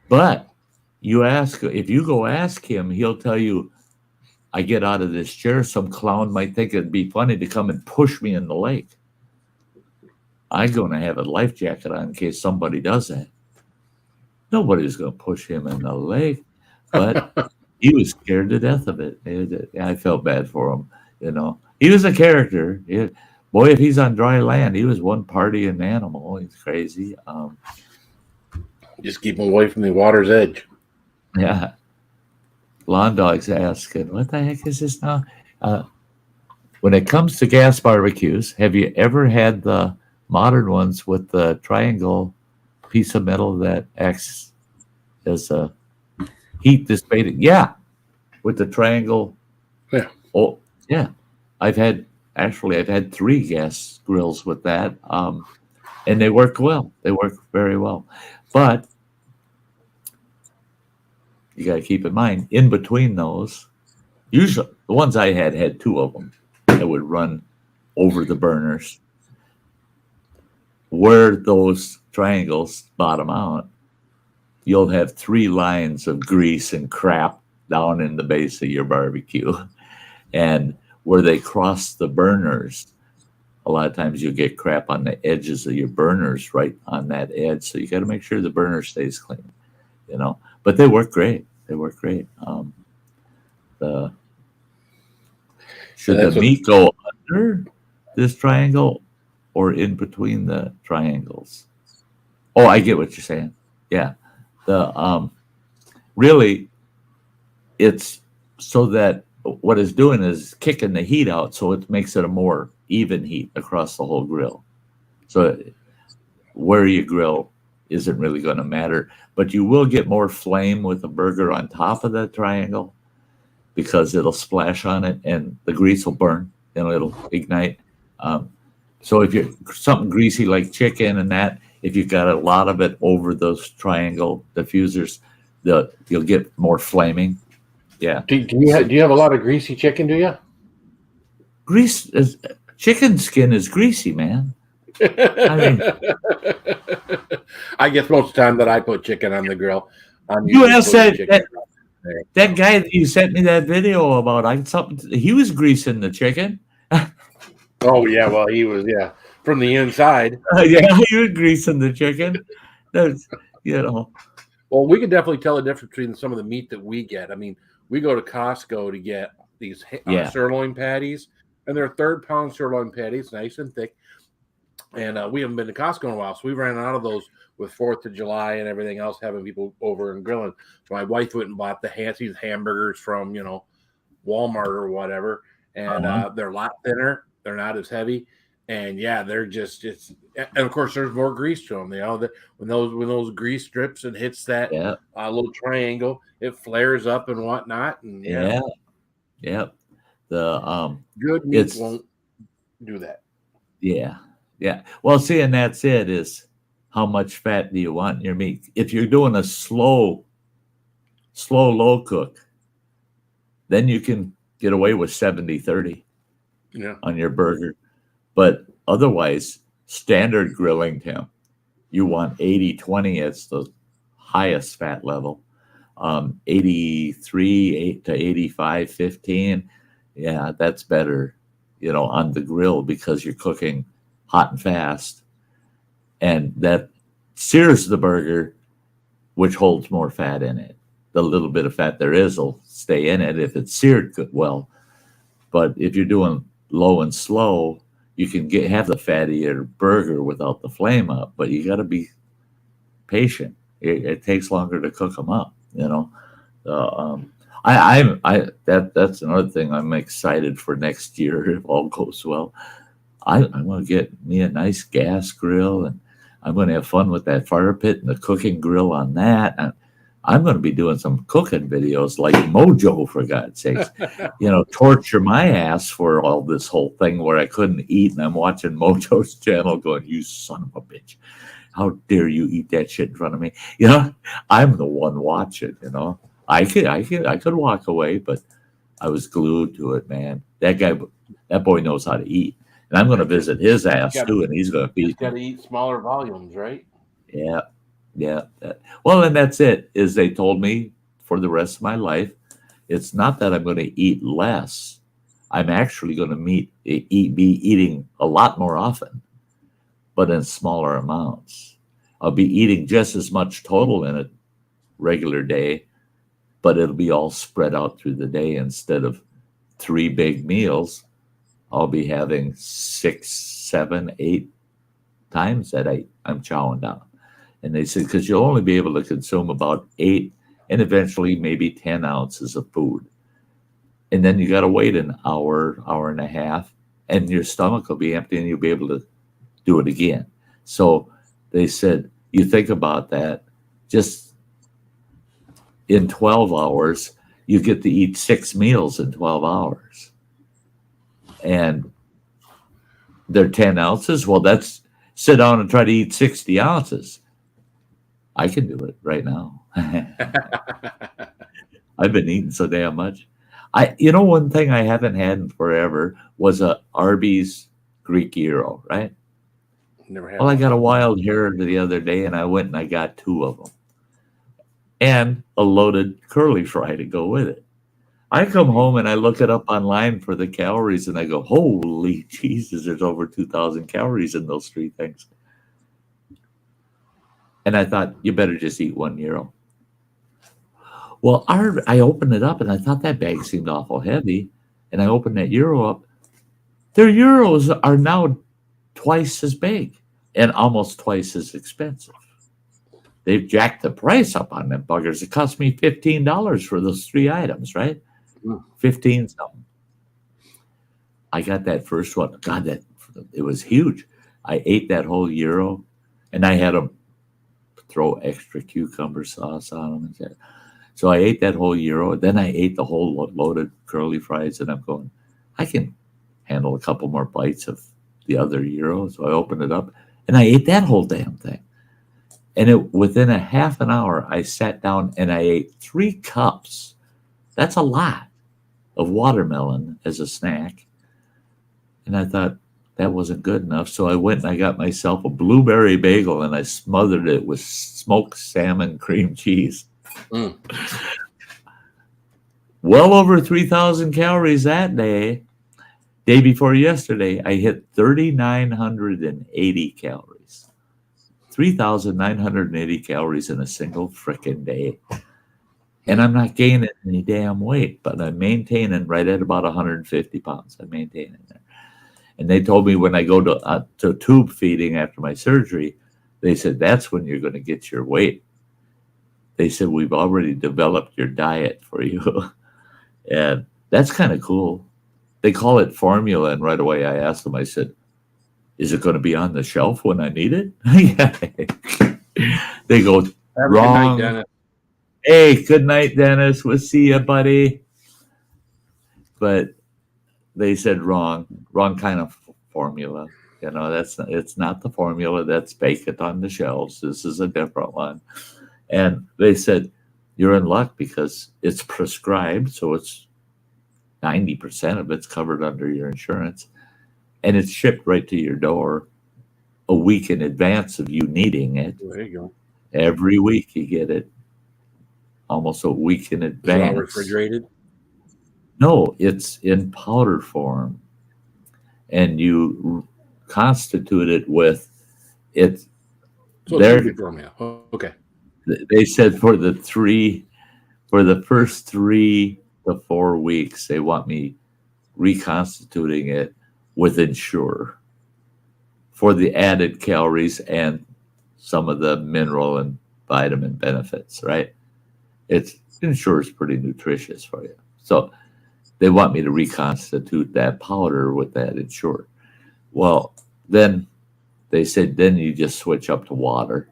Speaker 2: But you ask, if you go ask him, he'll tell you, I get out of this chair, some clown might think it'd be funny to come and push me in the lake. I'm going to have a life jacket on in case somebody does that. Nobody's going to push him in the lake. But he was scared to death of it. I felt bad for him, you know. He was a character. Boy, if he's on dry land, he was one partying animal. He's crazy.
Speaker 3: Just keep him away from the water's edge.
Speaker 2: Yeah. Lawn dogs asking, what the heck is this now? When it comes to gas barbecues, have you ever had the modern ones with the triangle piece of metal that acts as a heat dissipating? Yeah. With the triangle.
Speaker 3: Yeah.
Speaker 2: Oh, yeah. I've had 3 gas grills with that. And they work well. They work very well. But you got to keep in mind, in between those, usually the ones I had 2 of them that would run over the burners. Where those triangles bottom out, you'll have 3 lines of grease and crap down in the base of your barbecue. And where they cross the burners, a lot of times you'll get crap on the edges of your burners right on that edge. So you got to make sure the burner stays clean, you know. But they work great. They work great. Should the meat go under this triangle or in between the triangles? Oh, I get what you're saying. Yeah. The really, it's so that what it's doing is kicking the heat out, so it makes it a more even heat across the whole grill. So where you grill isn't really going to matter, but you will get more flame with a burger on top of that triangle because it'll splash on it and the grease will burn and it'll ignite. So if you're something greasy like chicken and that, if you've got a lot of it over those triangle diffusers, you'll get more flaming. Yeah.
Speaker 3: Do you have a lot of greasy chicken? Do you?
Speaker 2: Chicken skin is greasy, man. I mean,
Speaker 3: I guess most of the time that I put chicken on the grill,
Speaker 2: you asked that guy that you sent me that video about. He was greasing the chicken.
Speaker 3: Oh yeah, well he was from the inside.
Speaker 2: Yeah, he was greasing the chicken. That's, you know.
Speaker 3: Well, we can definitely tell the difference between some of the meat that we get. I mean, we go to Costco to get these sirloin patties, and they're 3rd-pound sirloin patties, nice and thick. And we haven't been to Costco in a while, so we ran out of those with 4th of July and everything else, having people over and grilling. So my wife went and bought these hamburgers from, Walmart or whatever, and they're a lot thinner. They're not as heavy, and they're and of course there's more grease to them. When those grease drips and hits that little triangle, it flares up and whatnot. And
Speaker 2: the
Speaker 3: good meat won't do that.
Speaker 2: Yeah. Well, see, and that's it, is how much fat do you want in your meat? If you're doing a slow low cook, then you can get away with 70-30 on your burger. But otherwise, standard grilling temp, you want 80-20 as the highest fat level. 83 to 85-15. Yeah, that's better, on the grill, because you're cooking hot and fast, and that sears the burger, which holds more fat in it. The little bit of fat there is will stay in it if it's seared well. But if you're doing low and slow, you can have the fattier burger without the flame up, but you got to be patient. It takes longer to cook them up, that's another thing I'm excited for next year if all goes well. I'm going to get me a nice gas grill, and I'm going to have fun with that fire pit and the cooking grill on that. And I'm going to be doing some cooking videos like Mojo, for God's sakes. Torture my ass for all this whole thing where I couldn't eat, and I'm watching Mojo's channel going, you son of a bitch. How dare you eat that shit in front of me? I'm the one watching, I could walk away, but I was glued to it, man. That boy knows how to eat. And I'm going to visit his ass too, and he's going to feed me.
Speaker 3: Got to eat smaller volumes, right?
Speaker 2: Yeah. Well, and that's it, is they told me for the rest of my life, it's not that I'm going to eat less. I'm actually going to be eating a lot more often, but in smaller amounts. I'll be eating just as much total in a regular day, but it'll be all spread out through the day. Instead of 3 big meals, I'll be having 6, 7, 8 times that I'm chowing down. And they said, because you'll only be able to consume about 8 and eventually maybe 10 ounces of food. And then you got to wait an hour, hour and a half, and your stomach will be empty and you'll be able to do it again. So they said, you think about that, just in 12 hours, you get to eat 6 meals in 12 hours. And they're 10 ounces. Well, that's sit down and try to eat 60 ounces. I can do it right now. I've been eating so damn much. One thing I haven't had in forever was a Arby's Greek gyro, right?
Speaker 3: Never had.
Speaker 2: Well, I got a wild hair the other day, and I went and I got 2 of them. And a loaded curly fry to go with it. I come home and I look it up online for the calories, and I go, holy Jesus, there's over 2,000 calories in those 3 things. And I thought, you better just eat 1 gyro. Well, I opened it up, and I thought that bag seemed awful heavy. And I opened that gyro up. Their gyros are now twice as big and almost twice as expensive. They've jacked the price up on them buggers. It cost me $15 for those 3 items, right? 15 something. I got that first one. God, it was huge. I ate that whole gyro, and I had them throw extra cucumber sauce on them. So I ate that whole gyro. Then I ate the whole loaded curly fries, and I'm going, I can handle a couple more bites of the other gyro. So I opened it up, and I ate that whole damn thing. And within a half an hour, I sat down and I ate 3 cups. That's a lot of watermelon as a snack. And I thought that wasn't good enough. So I went and I got myself a blueberry bagel, and I smothered it with smoked salmon cream cheese. Well over 3,000 calories that day. Day before yesterday, I hit 3,980 calories. 3,980 calories in a single frickin' day. And I'm not gaining any damn weight, but I'm maintaining right at about 150 pounds. I'm maintaining there. And they told me when I go to tube feeding after my surgery, they said, that's when you're going to get your weight. They said, we've already developed your diet for you. And that's kind of cool. They call it formula. And right away I asked them, I said, is it going to be on the shelf when I need it? They go, wrong.
Speaker 3: Good night, Dennis.
Speaker 2: Hey, good night, Dennis. We'll see you, buddy. But they said wrong kind of formula. It's not the formula that's baked on the shelves. This is a different one. And they said, you're in luck because it's prescribed. So it's 90% of it's covered under your insurance. And it's shipped right to your door a week in advance of you needing it.
Speaker 3: There you go.
Speaker 2: Every week you get it almost a week in advance.
Speaker 3: Is it all refrigerated?
Speaker 2: No, it's in powder form. And you constitute it with it.
Speaker 3: So it's form, yeah. Okay.
Speaker 2: They said for the first 3 to 4 weeks, they want me reconstituting it with Ensure for the added calories and some of the mineral and vitamin benefits, right? Ensure is pretty nutritious for you. So they want me to reconstitute that powder with that Ensure. Well, then they said, then you just switch up to water,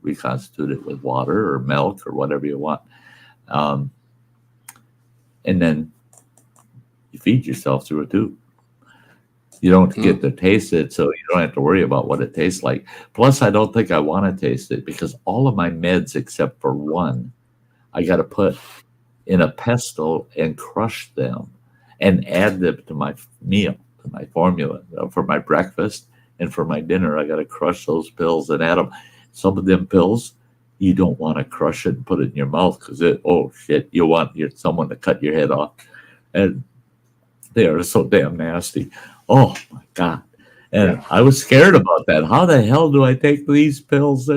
Speaker 2: reconstitute it with water or milk or whatever you want. And then you feed yourself through a tube. You don't get to taste it, so you don't have to worry about what it tastes like. Plus, I don't think I want to taste it because all of my meds, except for one, I got to put in a pestle and crush them and add them to my meal, to my formula. For my breakfast and for my dinner, I got to crush those pills and add them. Some of them pills, you don't want to crush it and put it in your mouth because you want someone to cut your head off. And they are so damn nasty. Oh my God. And I was scared about that. How the hell do I take these pills?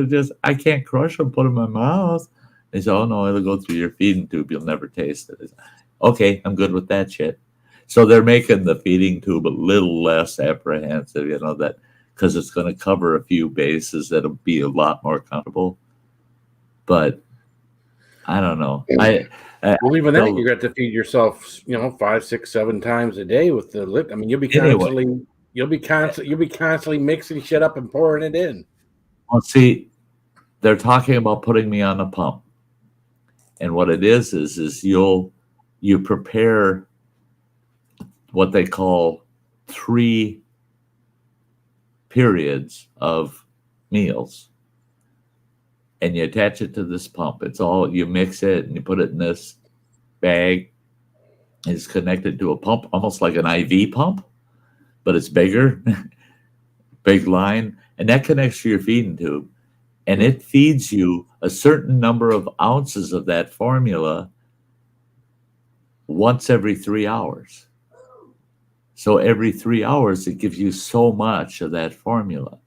Speaker 2: I can't crush them, put them in my mouth. They said, oh no, it'll go through your feeding tube. You'll never taste it. Said, okay, I'm good with that shit. So they're making the feeding tube a little less apprehensive, that because it's going to cover a few bases that'll be a lot more comfortable. But I don't know.
Speaker 3: Well, even that, you got to feed yourself, 5, 6, 7 times a day with the lip. I mean, you'll be constantly mixing shit up and pouring it in.
Speaker 2: Well, see, they're talking about putting me on a pump, and what it is you prepare what they call 3 periods of meals. And you attach it to this pump. You mix it and you put it in this bag. It's connected to a pump, almost like an IV pump, but it's bigger, big line. And that connects to your feeding tube. And it feeds you a certain number of ounces of that formula once every 3 hours. So every 3 hours, it gives you so much of that formula.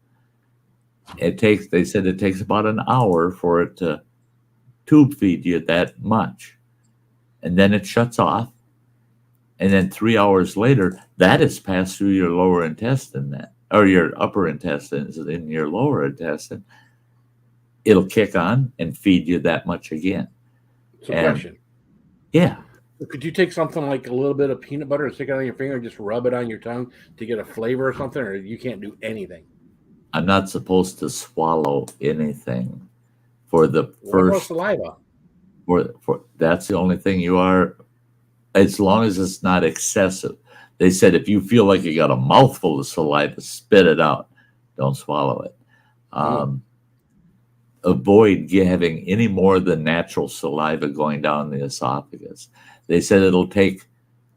Speaker 2: They said it takes about an hour for it to tube feed you that much. And then it shuts off. And then 3 hours later, that is passed through your lower intestine or your upper intestines in your lower intestine. It'll kick on and feed you that much again.
Speaker 3: So question.
Speaker 2: Yeah.
Speaker 3: Could you take something like a little bit of peanut butter and stick it on your finger and just rub it on your tongue to get a flavor or something, or you can't do anything?
Speaker 2: I'm not supposed to swallow anything for the first
Speaker 3: saliva.
Speaker 2: For that's the only thing you are, as long as it's not excessive. They said if you feel like you got a mouthful of saliva, spit it out. Don't swallow it. Avoid having any more than natural saliva going down the esophagus. They said it'll take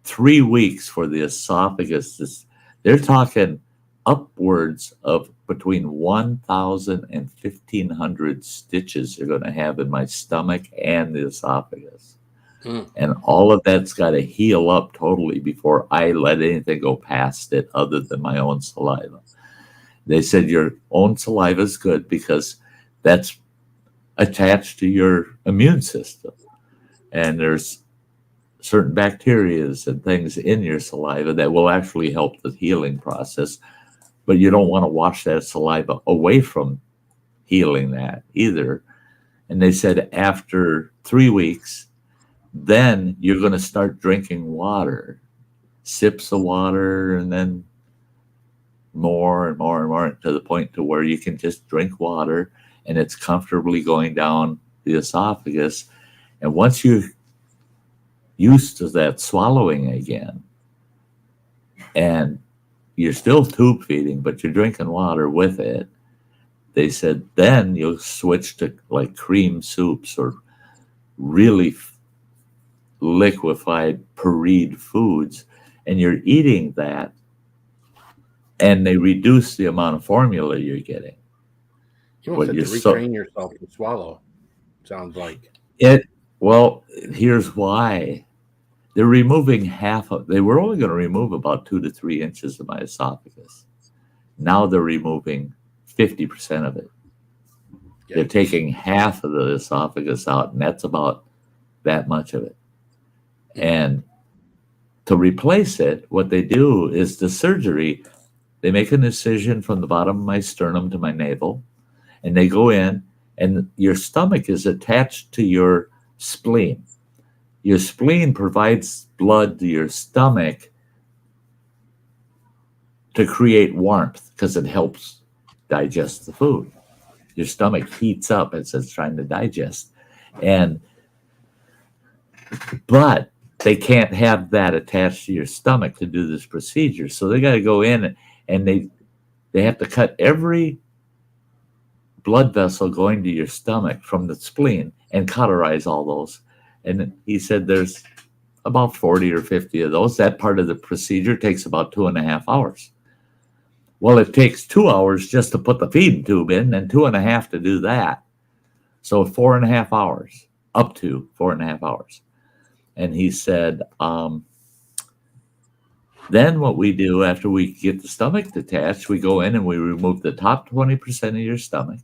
Speaker 2: 3 weeks for the esophagus. They're talking upwards of between 1,000 and 1,500 stitches you're going to have in my stomach and the esophagus. And all of that's got to heal up totally before I let anything go past it other than my own saliva. They said your own saliva is good because that's attached to your immune system. And there's certain bacteria and things in your saliva that will actually help the healing process. But you don't want to wash that saliva away from healing that either. And they said after 3 weeks, then you're going to start drinking water, sips of water, and then more and more and more to the point to where you can just drink water and it's comfortably going down the esophagus. And once you're used to that swallowing again, and you're still tube feeding, but you're drinking water with it, they said then you'll switch to like cream soups or really liquefied pureed foods, and you're eating that, and they reduce the amount of formula you're getting.
Speaker 3: You want to retrain yourself to swallow, sounds like.
Speaker 2: Well, here's why. They're removing they were only going to remove about 2 to 3 inches of my esophagus. Now they're removing 50% of it. Yeah. They're taking half of the esophagus out, and that's about that much of it. And to replace it, what they do is the surgery, they make an incision from the bottom of my sternum to my navel, and they go in, and your stomach is attached to your spleen. Your spleen provides blood to your stomach to create warmth because it helps digest the food. Your stomach heats up as it's trying to digest. But they can't have that attached to your stomach to do this procedure. So they got to go in and they have to cut every blood vessel going to your stomach from the spleen and cauterize all those. And he said there's about 40 or 50 of those. That part of the procedure takes about 2.5 hours. Well, it takes 2 hours just to put the feeding tube in and 2.5 to do that. So 4.5 hours, up to 4.5 hours. And he said, then what we do after we get the stomach detached, we go in and we remove the top 20% of your stomach.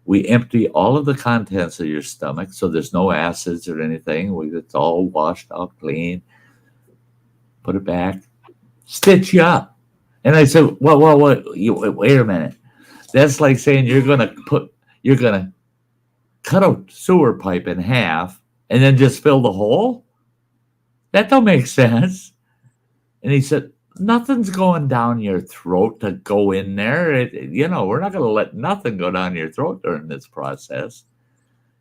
Speaker 2: We empty all of the contents of your stomach, so there's no acids or anything. It's all washed out clean. Put it back, stitch you up. And I said, wait a minute. That's like saying you're gonna cut a sewer pipe in half and then just fill the hole. That don't make sense. And he said, nothing's going down your throat to go in there. We're not going to let nothing go down your throat during this process.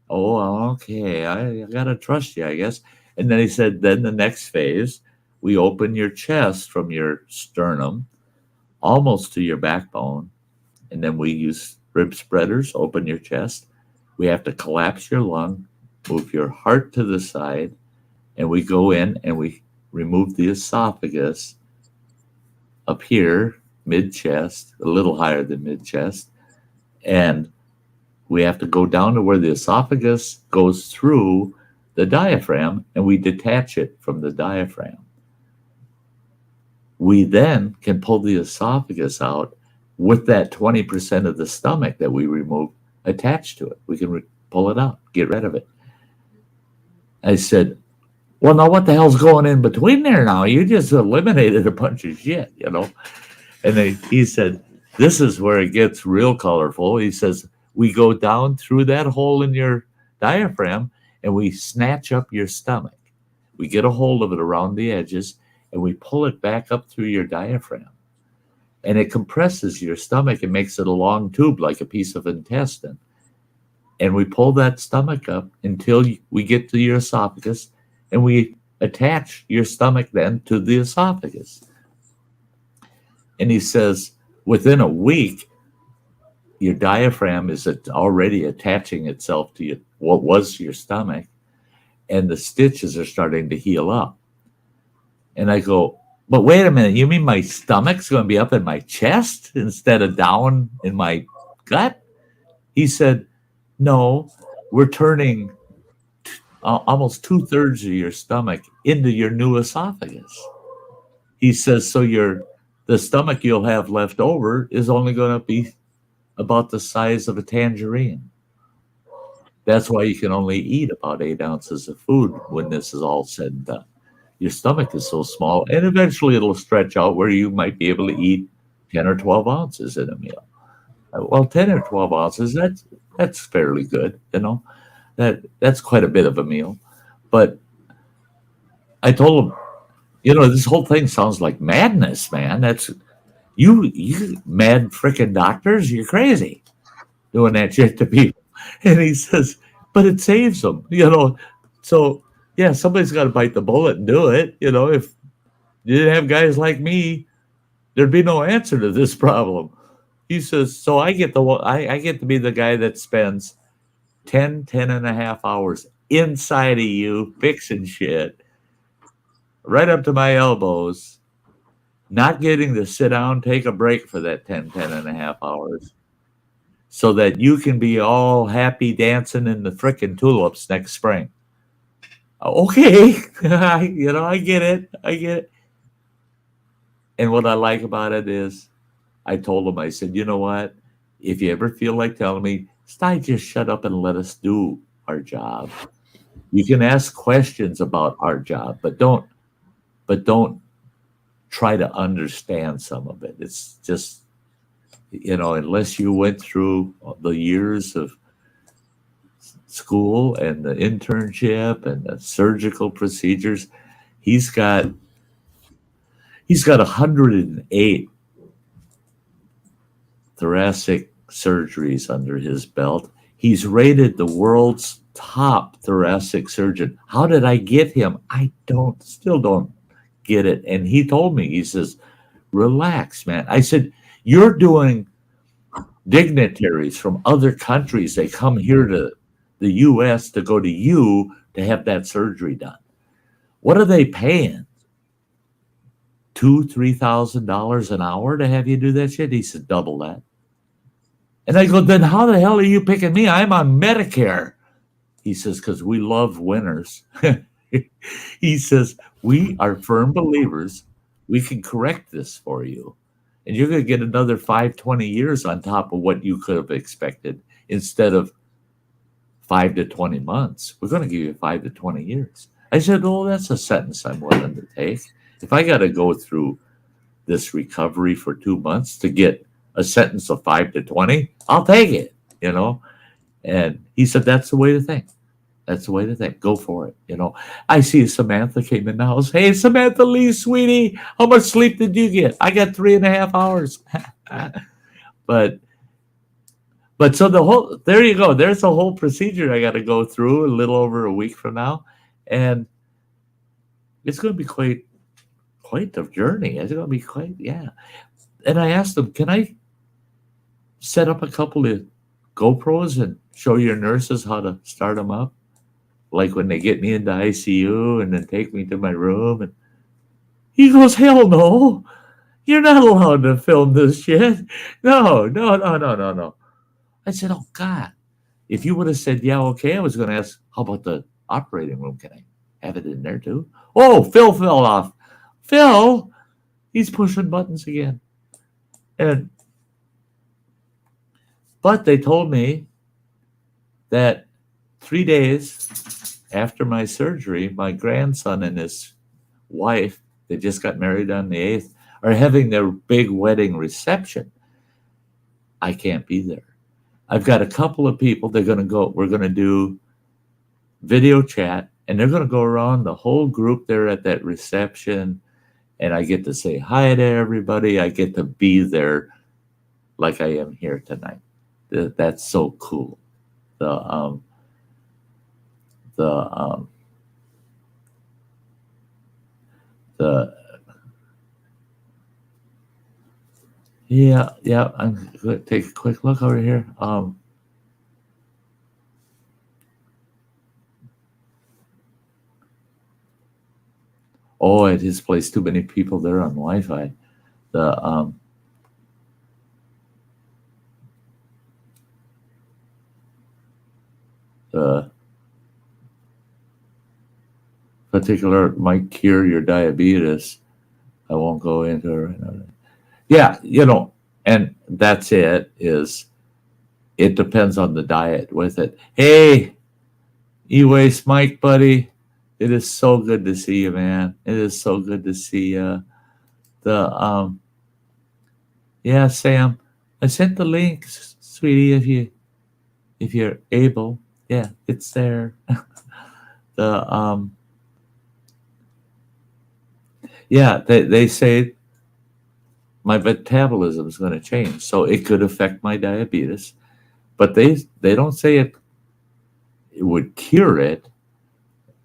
Speaker 2: Oh, okay. I got to trust you, I guess. And then he said, then the next phase, we open your chest from your sternum almost to your backbone. And then we use rib spreaders, open your chest. We have to collapse your lung, move your heart to the side, and we go in and we remove the esophagus up here, mid-chest, a little higher than mid-chest. And we have to go down to where the esophagus goes through the diaphragm, and we detach it from the diaphragm. We then can pull the esophagus out with that 20% of the stomach that we remove attached to it. We can pull it out, get rid of it. I said, well, now what the hell's going in between there now? You just eliminated a bunch of shit, And he said, this is where it gets real colorful. He says, we go down through that hole in your diaphragm and we snatch up your stomach. We get a hold of it around the edges and we pull it back up through your diaphragm. And it compresses your stomach and makes it a long tube like a piece of intestine. And we pull that stomach up until we get to your esophagus. And we attach your stomach then to the esophagus. And he says, within a week, your diaphragm is already attaching itself to what was your stomach, and the stitches are starting to heal up. And I go, but wait a minute, you mean my stomach's going to be up in my chest instead of down in my gut? He said, no, we're turning almost 2/3 of your stomach into your new esophagus. He says, so the stomach you'll have left over is only going to be about the size of a tangerine. That's why you can only eat about 8 ounces of food when this is all said and done. Your stomach is so small, and eventually it'll stretch out where you might be able to eat 10 or 12 ounces in a meal. Well, 10 or 12 ounces, that's fairly good, That's quite a bit of a meal. But I told him, this whole thing sounds like madness, man. That's you mad freaking doctors. You're crazy doing that shit to people. And he says, but it saves them, So, yeah, somebody's got to bite the bullet and do it. If you didn't have guys like me, there'd be no answer to this problem. He says, so I get to be the guy that spends 10 and a half hours inside of you fixing shit right up to my elbows, not getting to sit down, take a break for that 10 and a half hours so that you can be all happy dancing in the frickin' tulips next spring. Okay. I get it. And what I like about it is I told him, I said, you know what? If you ever feel like telling me, Sty, just shut up and let us do our job. You can ask questions about our job, but don't try to understand some of it. It's just, unless you went through the years of school and the internship and the surgical procedures, he's got 108 thoracic surgeries under his belt. He's rated the world's top thoracic surgeon. How did I get him? I still don't get it. And he told me, he says, relax, man. I said, you're doing dignitaries from other countries. They come here to the U.S. to go to you to have that surgery done. What are they paying? $2,000-$3,000 an hour to have you do that shit? He said, double that. And I go, then how the hell are you picking me? I'm on Medicare. He says, because we love winners. He says, we are firm believers. We can correct this for you. And you're going to get another 20 years on top of what you could have expected instead of 5 to 20 months. We're going to give you 5 to 20 years. I said, oh, that's a sentence I'm willing to take. If I got to go through this recovery for 2 months to get a sentence of 5 to 20, I'll take it, you know? And he said, that's the way to think. That's the way to think. Go for it, you know? I see Samantha came in the house. Hey, Samantha Lee, sweetie, how much sleep did you get? I got 3.5 hours. But so there you go. There's a whole procedure I got to go through a little over a week from now. And it's going to be quite the journey. It's going to be quite, yeah. And I asked them, can I set up a couple of GoPros and show your nurses how to start them up? Like when they get me into ICU and then take me to my room. And he goes, hell no. You're not allowed to film this shit. No. I said, oh, God. If you would have said, yeah, okay, I was going to ask, how about the operating room? Can I have it in there too? Oh, Phil fell off. Phil, he's pushing buttons again. But they told me that 3 days after my surgery, my grandson and his wife, they just got married on the 8th, are having their big wedding reception. I can't be there. I've got a couple of people. We're going to do video chat, and they're going to go around the whole group there at that reception, and I get to say hi to everybody. I get to be there like I am here tonight. That's so cool. Yeah, I'm going to take a quick look over here. At his place, too many people there on Wi-Fi. The particular might cure your diabetes. I won't go into it right now. Yeah, and that's it. It depends on the diet with it. Hey, E-Waste Mike, buddy. It is so good to see you, man. It is so good to see you. Yeah, Sam, I sent the link, sweetie, if you're able. Yeah, it's there. Yeah, they say my metabolism is going to change, so it could affect my diabetes, but they don't say it would cure it.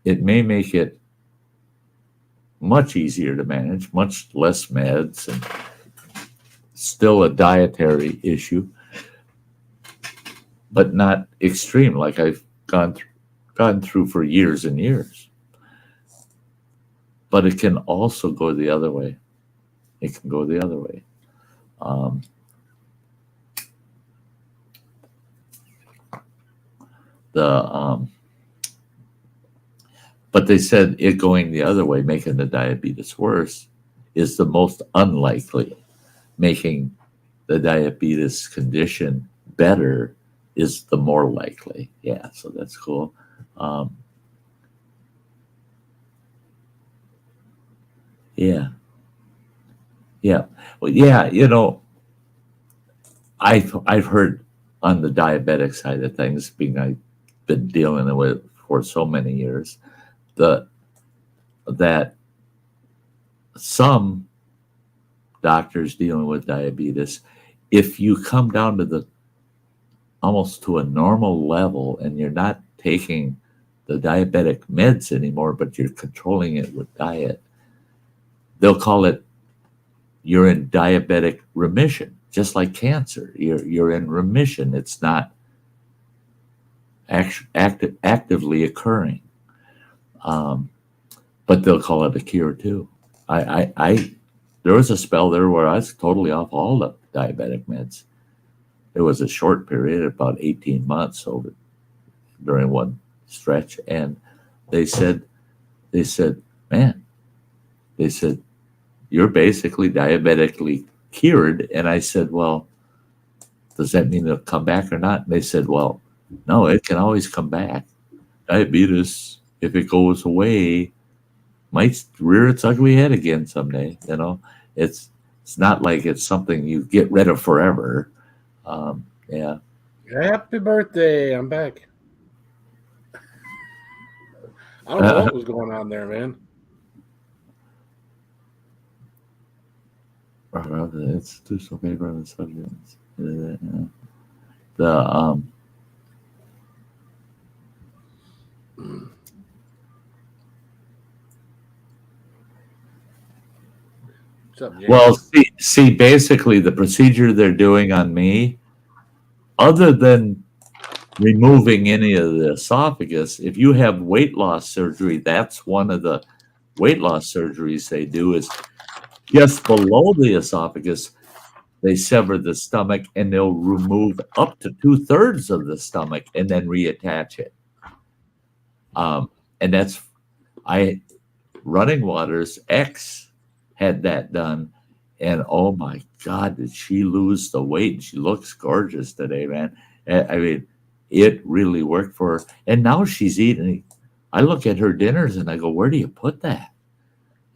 Speaker 2: It may make it much easier to manage, much less meds, and still a dietary issue, but not extreme like I've gone through for years and years. But it can also go the other way. It can go the other way. But they said it going the other way, making the diabetes worse, is the most unlikely. Making the diabetes condition better is the more likely. Yeah, so that's cool. Yeah. Well, yeah, I've heard on the diabetic side of things, being I've been dealing with for so many years, that some doctors dealing with diabetes, if you come down to the almost to a normal level and you're not taking the diabetic meds anymore, but you're controlling it with diet, they'll call it you're in diabetic remission, just like cancer. You're in remission. It's not actively occurring. But they'll call it a cure too. There was a spell there where I was totally off all the diabetic meds. It was a short period, about 18 months over during one stretch. And they said, man, they said, you're basically diabetically cured. And I said, well, does that mean it'll come back or not? And they said, well, no, it can always come back. Diabetes, if it goes away, might rear its ugly head again someday. You know, it's not like it's something you get rid of forever. Yeah.
Speaker 3: Happy birthday! I'm back. I don't know what was going on there, man.
Speaker 2: It's too so favorite subjects.
Speaker 3: What's up, James?
Speaker 2: Well, see, basically the procedure they're doing on me, other than removing any of the esophagus, if you have weight loss surgery, that's one of the weight loss surgeries they do is just below the esophagus, they sever the stomach and they'll remove up to 2/3 of the stomach and then reattach it. And that's Running Waters X had that done, and oh my God, did she lose the weight? She looks gorgeous today, man. I mean, it really worked for her. And now she's eating. I look at her dinners and I go, where do you put that?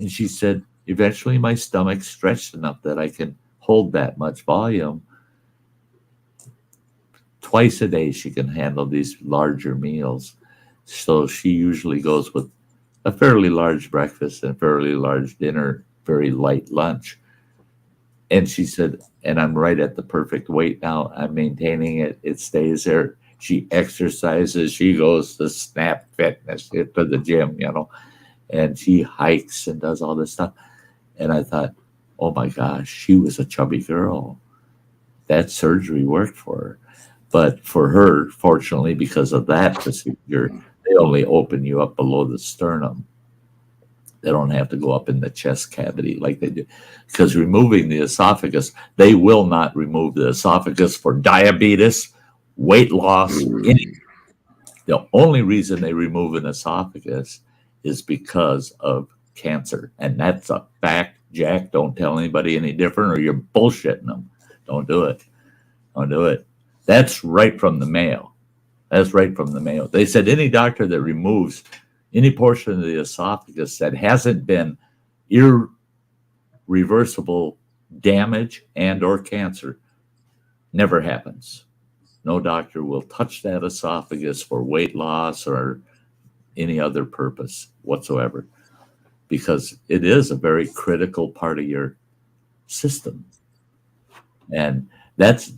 Speaker 2: And she said, eventually my stomach's stretched enough that I can hold that much volume. Twice a day she can handle these larger meals. So she usually goes with a fairly large breakfast and a fairly large dinner, very light lunch. And she said, and I'm right at the perfect weight now. I'm maintaining it. It stays there. She exercises. She goes to Snap Fitness, to the gym, you know, and she hikes and does all this stuff. And I thought, oh my gosh, she was a chubby girl. That surgery worked for her. But for her, fortunately, because of that procedure, they only open you up below the sternum. They don't have to go up in the chest cavity like they do. Because removing the esophagus, they will not remove the esophagus for diabetes, weight loss, anything. The only reason they remove an esophagus is because of cancer. And that's a fact, Jack. Don't tell anybody any different or you're bullshitting them. Don't do it. Don't do it. That's right from the Mayo. That's right from the Mayo. They said any doctor that removes any portion of the esophagus that hasn't been irreversible damage and or cancer never happens. No doctor will touch that esophagus for weight loss or any other purpose whatsoever, because it is a very critical part of your system. And that's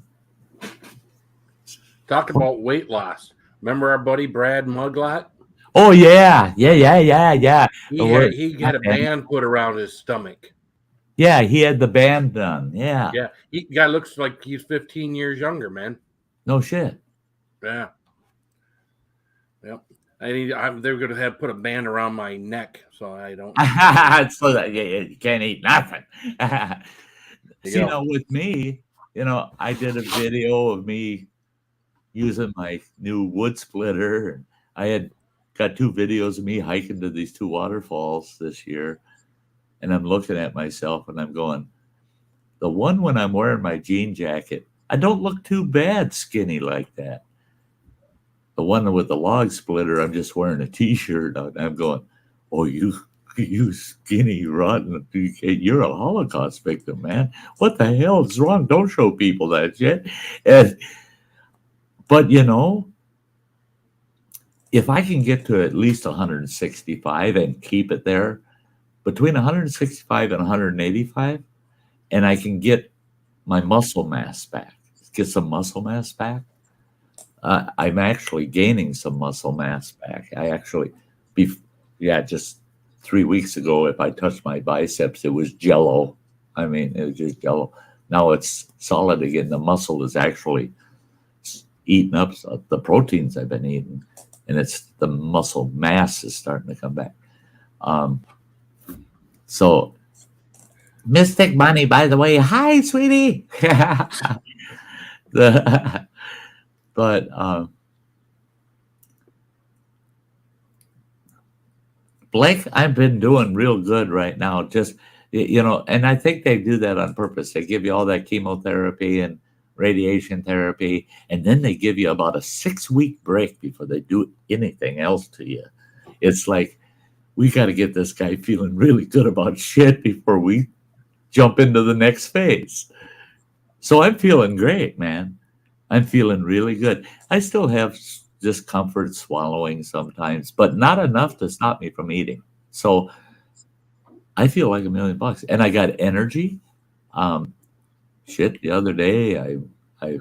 Speaker 3: talking about weight loss. Remember our buddy Brad Muglot?
Speaker 2: Oh yeah. He
Speaker 3: had a band put around his stomach.
Speaker 2: Yeah, he had the band done. Yeah.
Speaker 3: Yeah. He guy looks like he's 15 years younger, man.
Speaker 2: No shit.
Speaker 3: Yeah. Yep. They're going to have put a band around my neck so I don't.
Speaker 2: So that you can't eat nothing. See, now with me, I did a video of me using my new wood splitter, and I had got 2 videos of me hiking to these 2 waterfalls this year, and I'm looking at myself and I'm going, the one when I'm wearing my jean jacket, I don't look too bad skinny like that. The one with the log splitter, I'm just wearing a t-shirt and I'm going, oh, you skinny rotten, you're a Holocaust victim, man. What the hell is wrong? Don't show people that shit. But if I can get to at least 165 and keep it there, between 165 and 185, and I can get my muscle mass back. Get some muscle mass back. I'm actually gaining some muscle mass back. I actually, just 3 weeks ago, if I touched my biceps, it was jello. I mean, it was just jello. Now it's solid again. The muscle is actually eating up the proteins I've been eating, and it's the muscle mass is starting to come back. So, Mystic Bunny, by the way, hi, sweetie. But Blake, I've been doing real good right now. Just, and I think they do that on purpose. They give you all that chemotherapy and radiation therapy, and then they give you about a 6-week break before they do anything else to you. It's like, we got to get this guy feeling really good about shit before we jump into the next phase. So I'm feeling great, man. I'm feeling really good. I still have discomfort swallowing sometimes, but not enough to stop me from eating. So I feel like $1,000,000, and I got energy. The other day I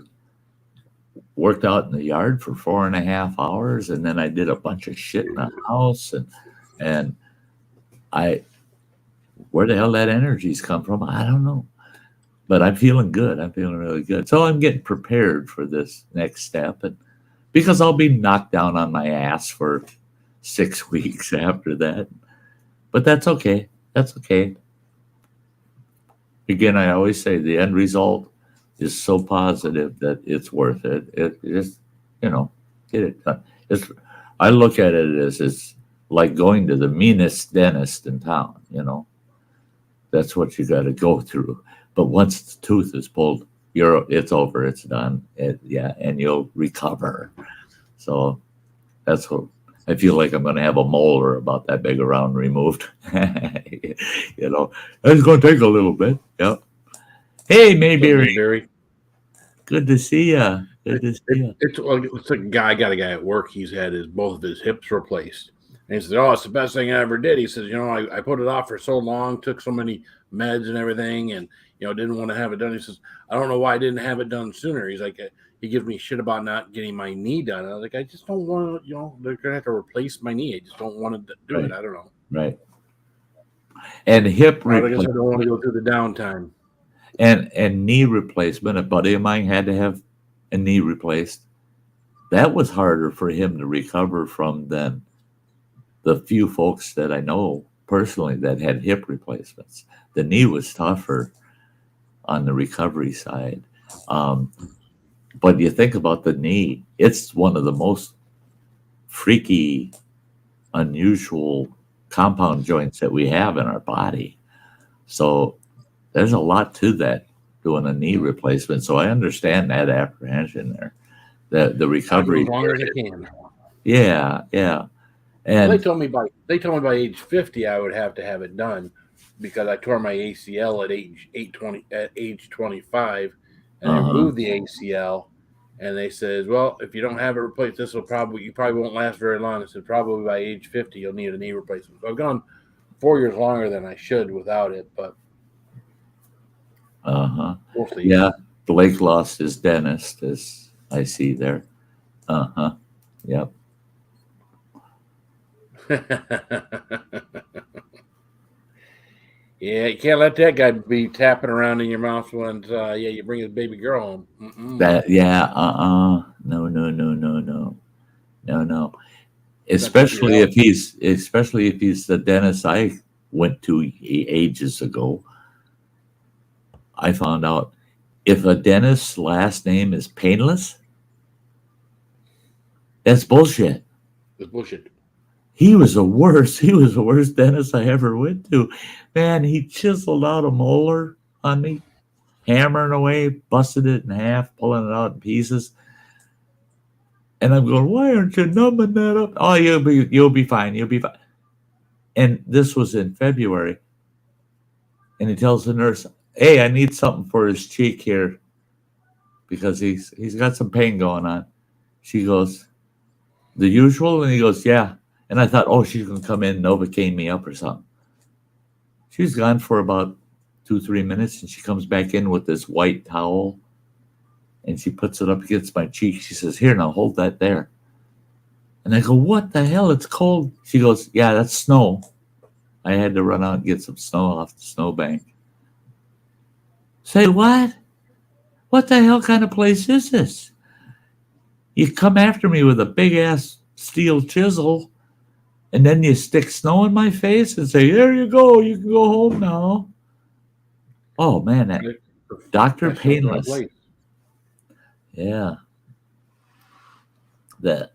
Speaker 2: worked out in the yard for 4.5 hours, and then I did a bunch of shit in the house, and where the hell that energy's come from, I don't know. But I'm feeling good. I'm feeling really good. So I'm getting prepared for this next step, and because I'll be knocked down on my ass for 6 weeks after that. But that's okay. That's okay. Again, I always say the end result is so positive that it's worth it. It just, get it done. I look at it as it's like going to the meanest dentist in town, That's what you got to go through. But once the tooth is pulled, it's over, it's done. And you'll recover. So that's what I feel like. I'm going to have a molar about that big around removed. It's going to take a little bit. Yep. Hey, Mayberry. Good to see you. Good to see you.
Speaker 3: It's like I got a guy at work. He's had both of his hips replaced. And he says, "Oh, it's the best thing I ever did." He says, I put it off for so long, took so many meds and everything, and didn't want to have it done. He says, "I don't know why I didn't have it done sooner." He's like, he gives me shit about not getting my knee done. And I was like, I just don't want to, they're gonna have to replace my knee. I just don't want to do it. I don't know.
Speaker 2: Right. And hip
Speaker 3: replacement. I guess I don't want to go through the downtime.
Speaker 2: And knee replacement. A buddy of mine had to have a knee replaced. That was harder for him to recover from than the few folks that I know personally that had hip replacements. The knee was tougher on the recovery side. But you think about the knee, it's one of the most freaky, unusual compound joints that we have in our body. So there's a lot to that, doing a knee replacement. So I understand that apprehension there. The recovery.
Speaker 3: As long as I can.
Speaker 2: Yeah. And
Speaker 3: they told me by age 50 I would have to have it done, because I tore my ACL at age 25, and I moved the ACL, and they says, well, if you don't have it replaced, you probably won't last very long. I said, probably by age 50 you'll need a knee replacement. So I've gone 4 years longer than I should without it, but we'll see.
Speaker 2: Yeah, Blake lost his dentist, as I see there. Yep.
Speaker 3: Yeah, you can't let that guy be tapping around in your mouth when you bring his baby girl home. No. Especially if he's the dentist I went to ages ago. I found out if a dentist's last name is Painless, that's bullshit. It's bullshit.
Speaker 2: He was the worst dentist I ever went to. Man, he chiseled out a molar on me, hammering away, busted it in half, pulling it out in pieces. And I'm going, why aren't you numbing that up? Oh, you'll be fine. You'll be fine. And this was in February. And he tells the nurse, hey, I need something for his cheek here because he's got some pain going on. She goes, the usual? And he goes, yeah. And I thought, oh, she's going to come in, Novocaine me up or something. She's gone for about 2-3 minutes, and she comes back in with this white towel, and she puts it up against my cheek. She says, "Here, now hold that there." And I go, "What the hell? It's cold." She goes, "Yeah, that's snow. I had to run out and get some snow off the snowbank." Say what? What the hell kind of place is this? You come after me with a big ass steel chisel, and then you stick snow in my face and say, "There you go. You can go home now." Oh man, that Dr. Painless. Yeah. That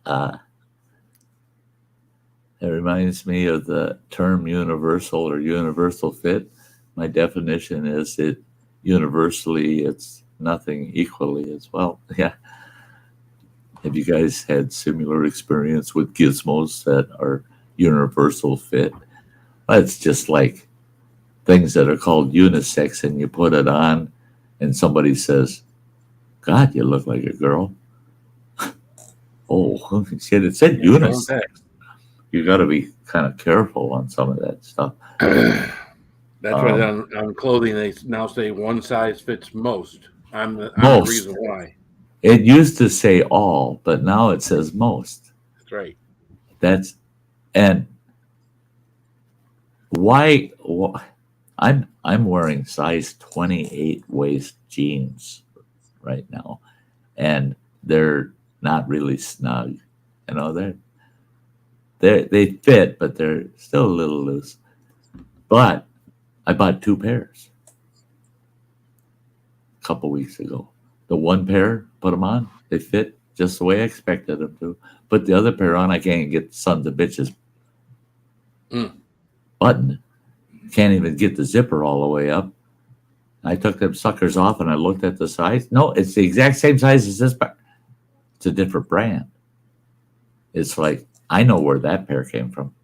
Speaker 2: it reminds me of the term universal or universal fit. My definition is it universally, it's nothing equally as well. Yeah. Have you guys had similar experience with gizmos that are universal fit? Well, it's just like things that are called unisex, and you put it on and somebody says, "God, you look like a girl." Oh, shit, it said unisex. You got to be kind of careful on some of that stuff.
Speaker 3: That's why on clothing they now say one size fits most. I'm the reason why.
Speaker 2: It used to say all, but now it says most.
Speaker 3: That's right.
Speaker 2: And why I'm wearing size 28 waist jeans right now, and they're not really snug. You know, they fit, but they're still a little loose. But I bought 2 pairs a couple weeks ago. The one pair, put them on, they fit just the way I expected them to. Put the other pair on, I can't get sons of bitches button. Can't even get the zipper all the way up. I took them suckers off and I looked at the size. No, it's the exact same size as this pair. It's a different brand. It's like, I know where that pair came from.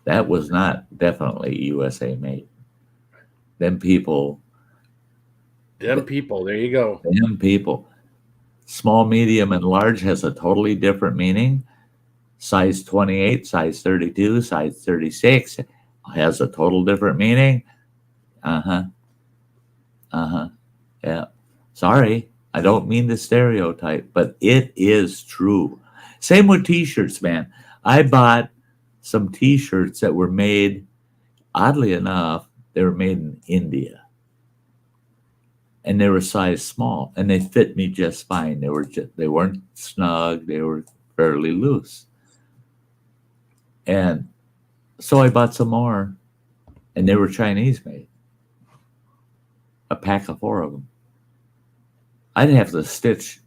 Speaker 2: That was not definitely USA made. Them people, there you go. Them people. Small, medium, and large has a totally different meaning. Size 28, size 32, size 36 has a total different meaning. Yeah. Sorry, I don't mean to stereotype, but it is true. Same with t-shirts, man. I bought some t-shirts that were made, oddly enough, they were made in India. And they were size small, and they fit me just fine. They weren't snug, they were fairly loose. And so I bought some more, and they were Chinese made. A pack of 4 of them. I'd have to stitch.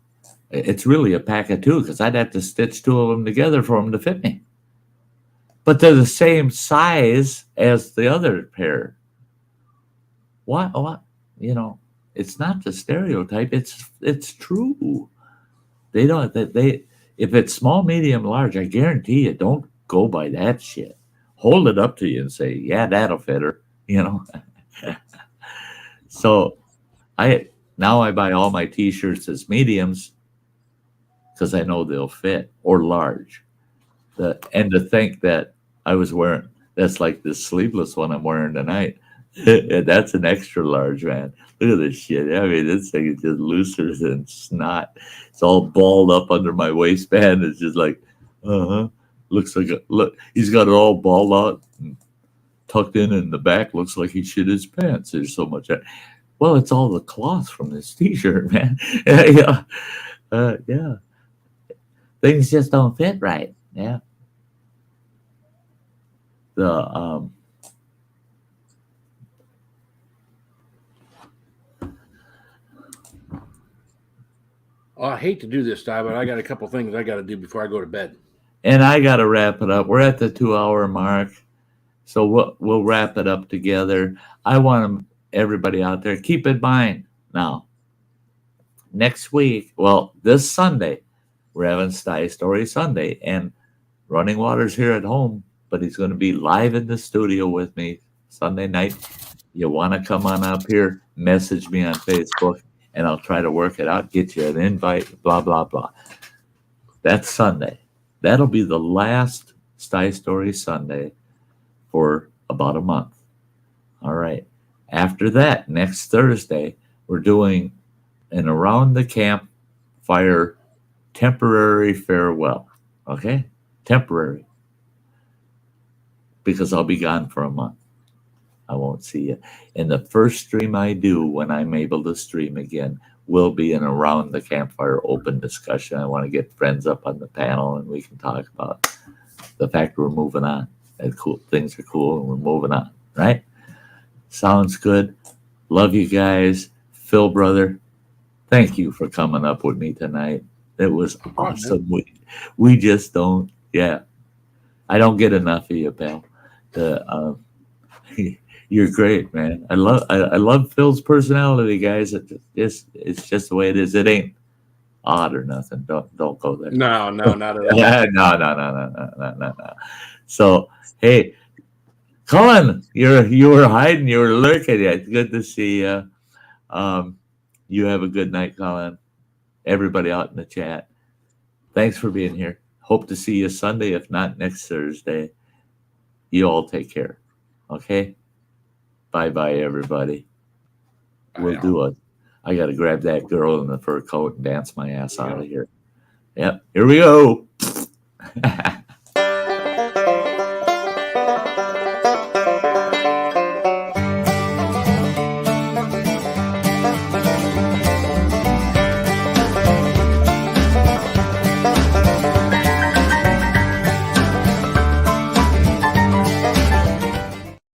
Speaker 2: It's really a pack of 2 because I'd have to stitch 2 of them together for them to fit me. But they're the same size as the other pair. What? You know, it's not the stereotype. It's true. If it's small, medium, large, I guarantee you, don't go by that shit. Hold it up to you and say, "Yeah, that'll fit her." You know. So, I buy all my t-shirts as mediums because I know they'll fit, or large. And to think that I was wearing, that's like this sleeveless one I'm wearing tonight. That's an extra large, man. Look at this shit. I mean, this thing is just looser than snot. It's all balled up under my waistband. It's just like, looks like look. He's got it all balled out and tucked in the back. Looks like he shit his pants. There's so much. Well, it's all the cloth from this t-shirt, man. Yeah. Things just don't fit right. Yeah.
Speaker 3: I hate to do this, Sty, but I got a couple things I got to do before I go to bed.
Speaker 2: And I got to wrap it up. We're at the 2-hour mark, so we'll wrap it up together. I want everybody out there, keep in mind now, next week, well, this Sunday, we're having Sty Story Sunday, and Running Water's here at home, but he's going to be live in the studio with me Sunday night. You want to come on up here, message me on Facebook, and I'll try to work it out, get you an invite, blah, blah, blah. That's Sunday. That'll be the last Sty Story Sunday for about a month. All right. After that, next Thursday, we're doing an around the campfire temporary farewell. Okay? Temporary. Because I'll be gone for a month. I won't see you. And the first stream I do when I'm able to stream again will be an around the campfire open discussion. I want to get friends up on the panel and we can talk about the fact we're moving on. And cool things are cool and we're moving on, right? Sounds good. Love you guys. Phil, brother, thank you for coming up with me tonight. It was awesome. We just don't, yeah. I don't get enough of you, pal. You're great, man. I love Phil's personality, guys. It's just the way it is. It ain't odd or nothing. Don't go there.
Speaker 3: No, not at all.
Speaker 2: No. So hey, Colin, you were hiding, you were lurking. It's good to see you. You have a good night, Colin. Everybody out in the chat, thanks for being here. Hope to see you Sunday, if not next Thursday. You all take care. Okay. Bye, everybody. We'll do it. I got to grab that girl in the fur coat and dance my ass out of here. Yep. Here we go.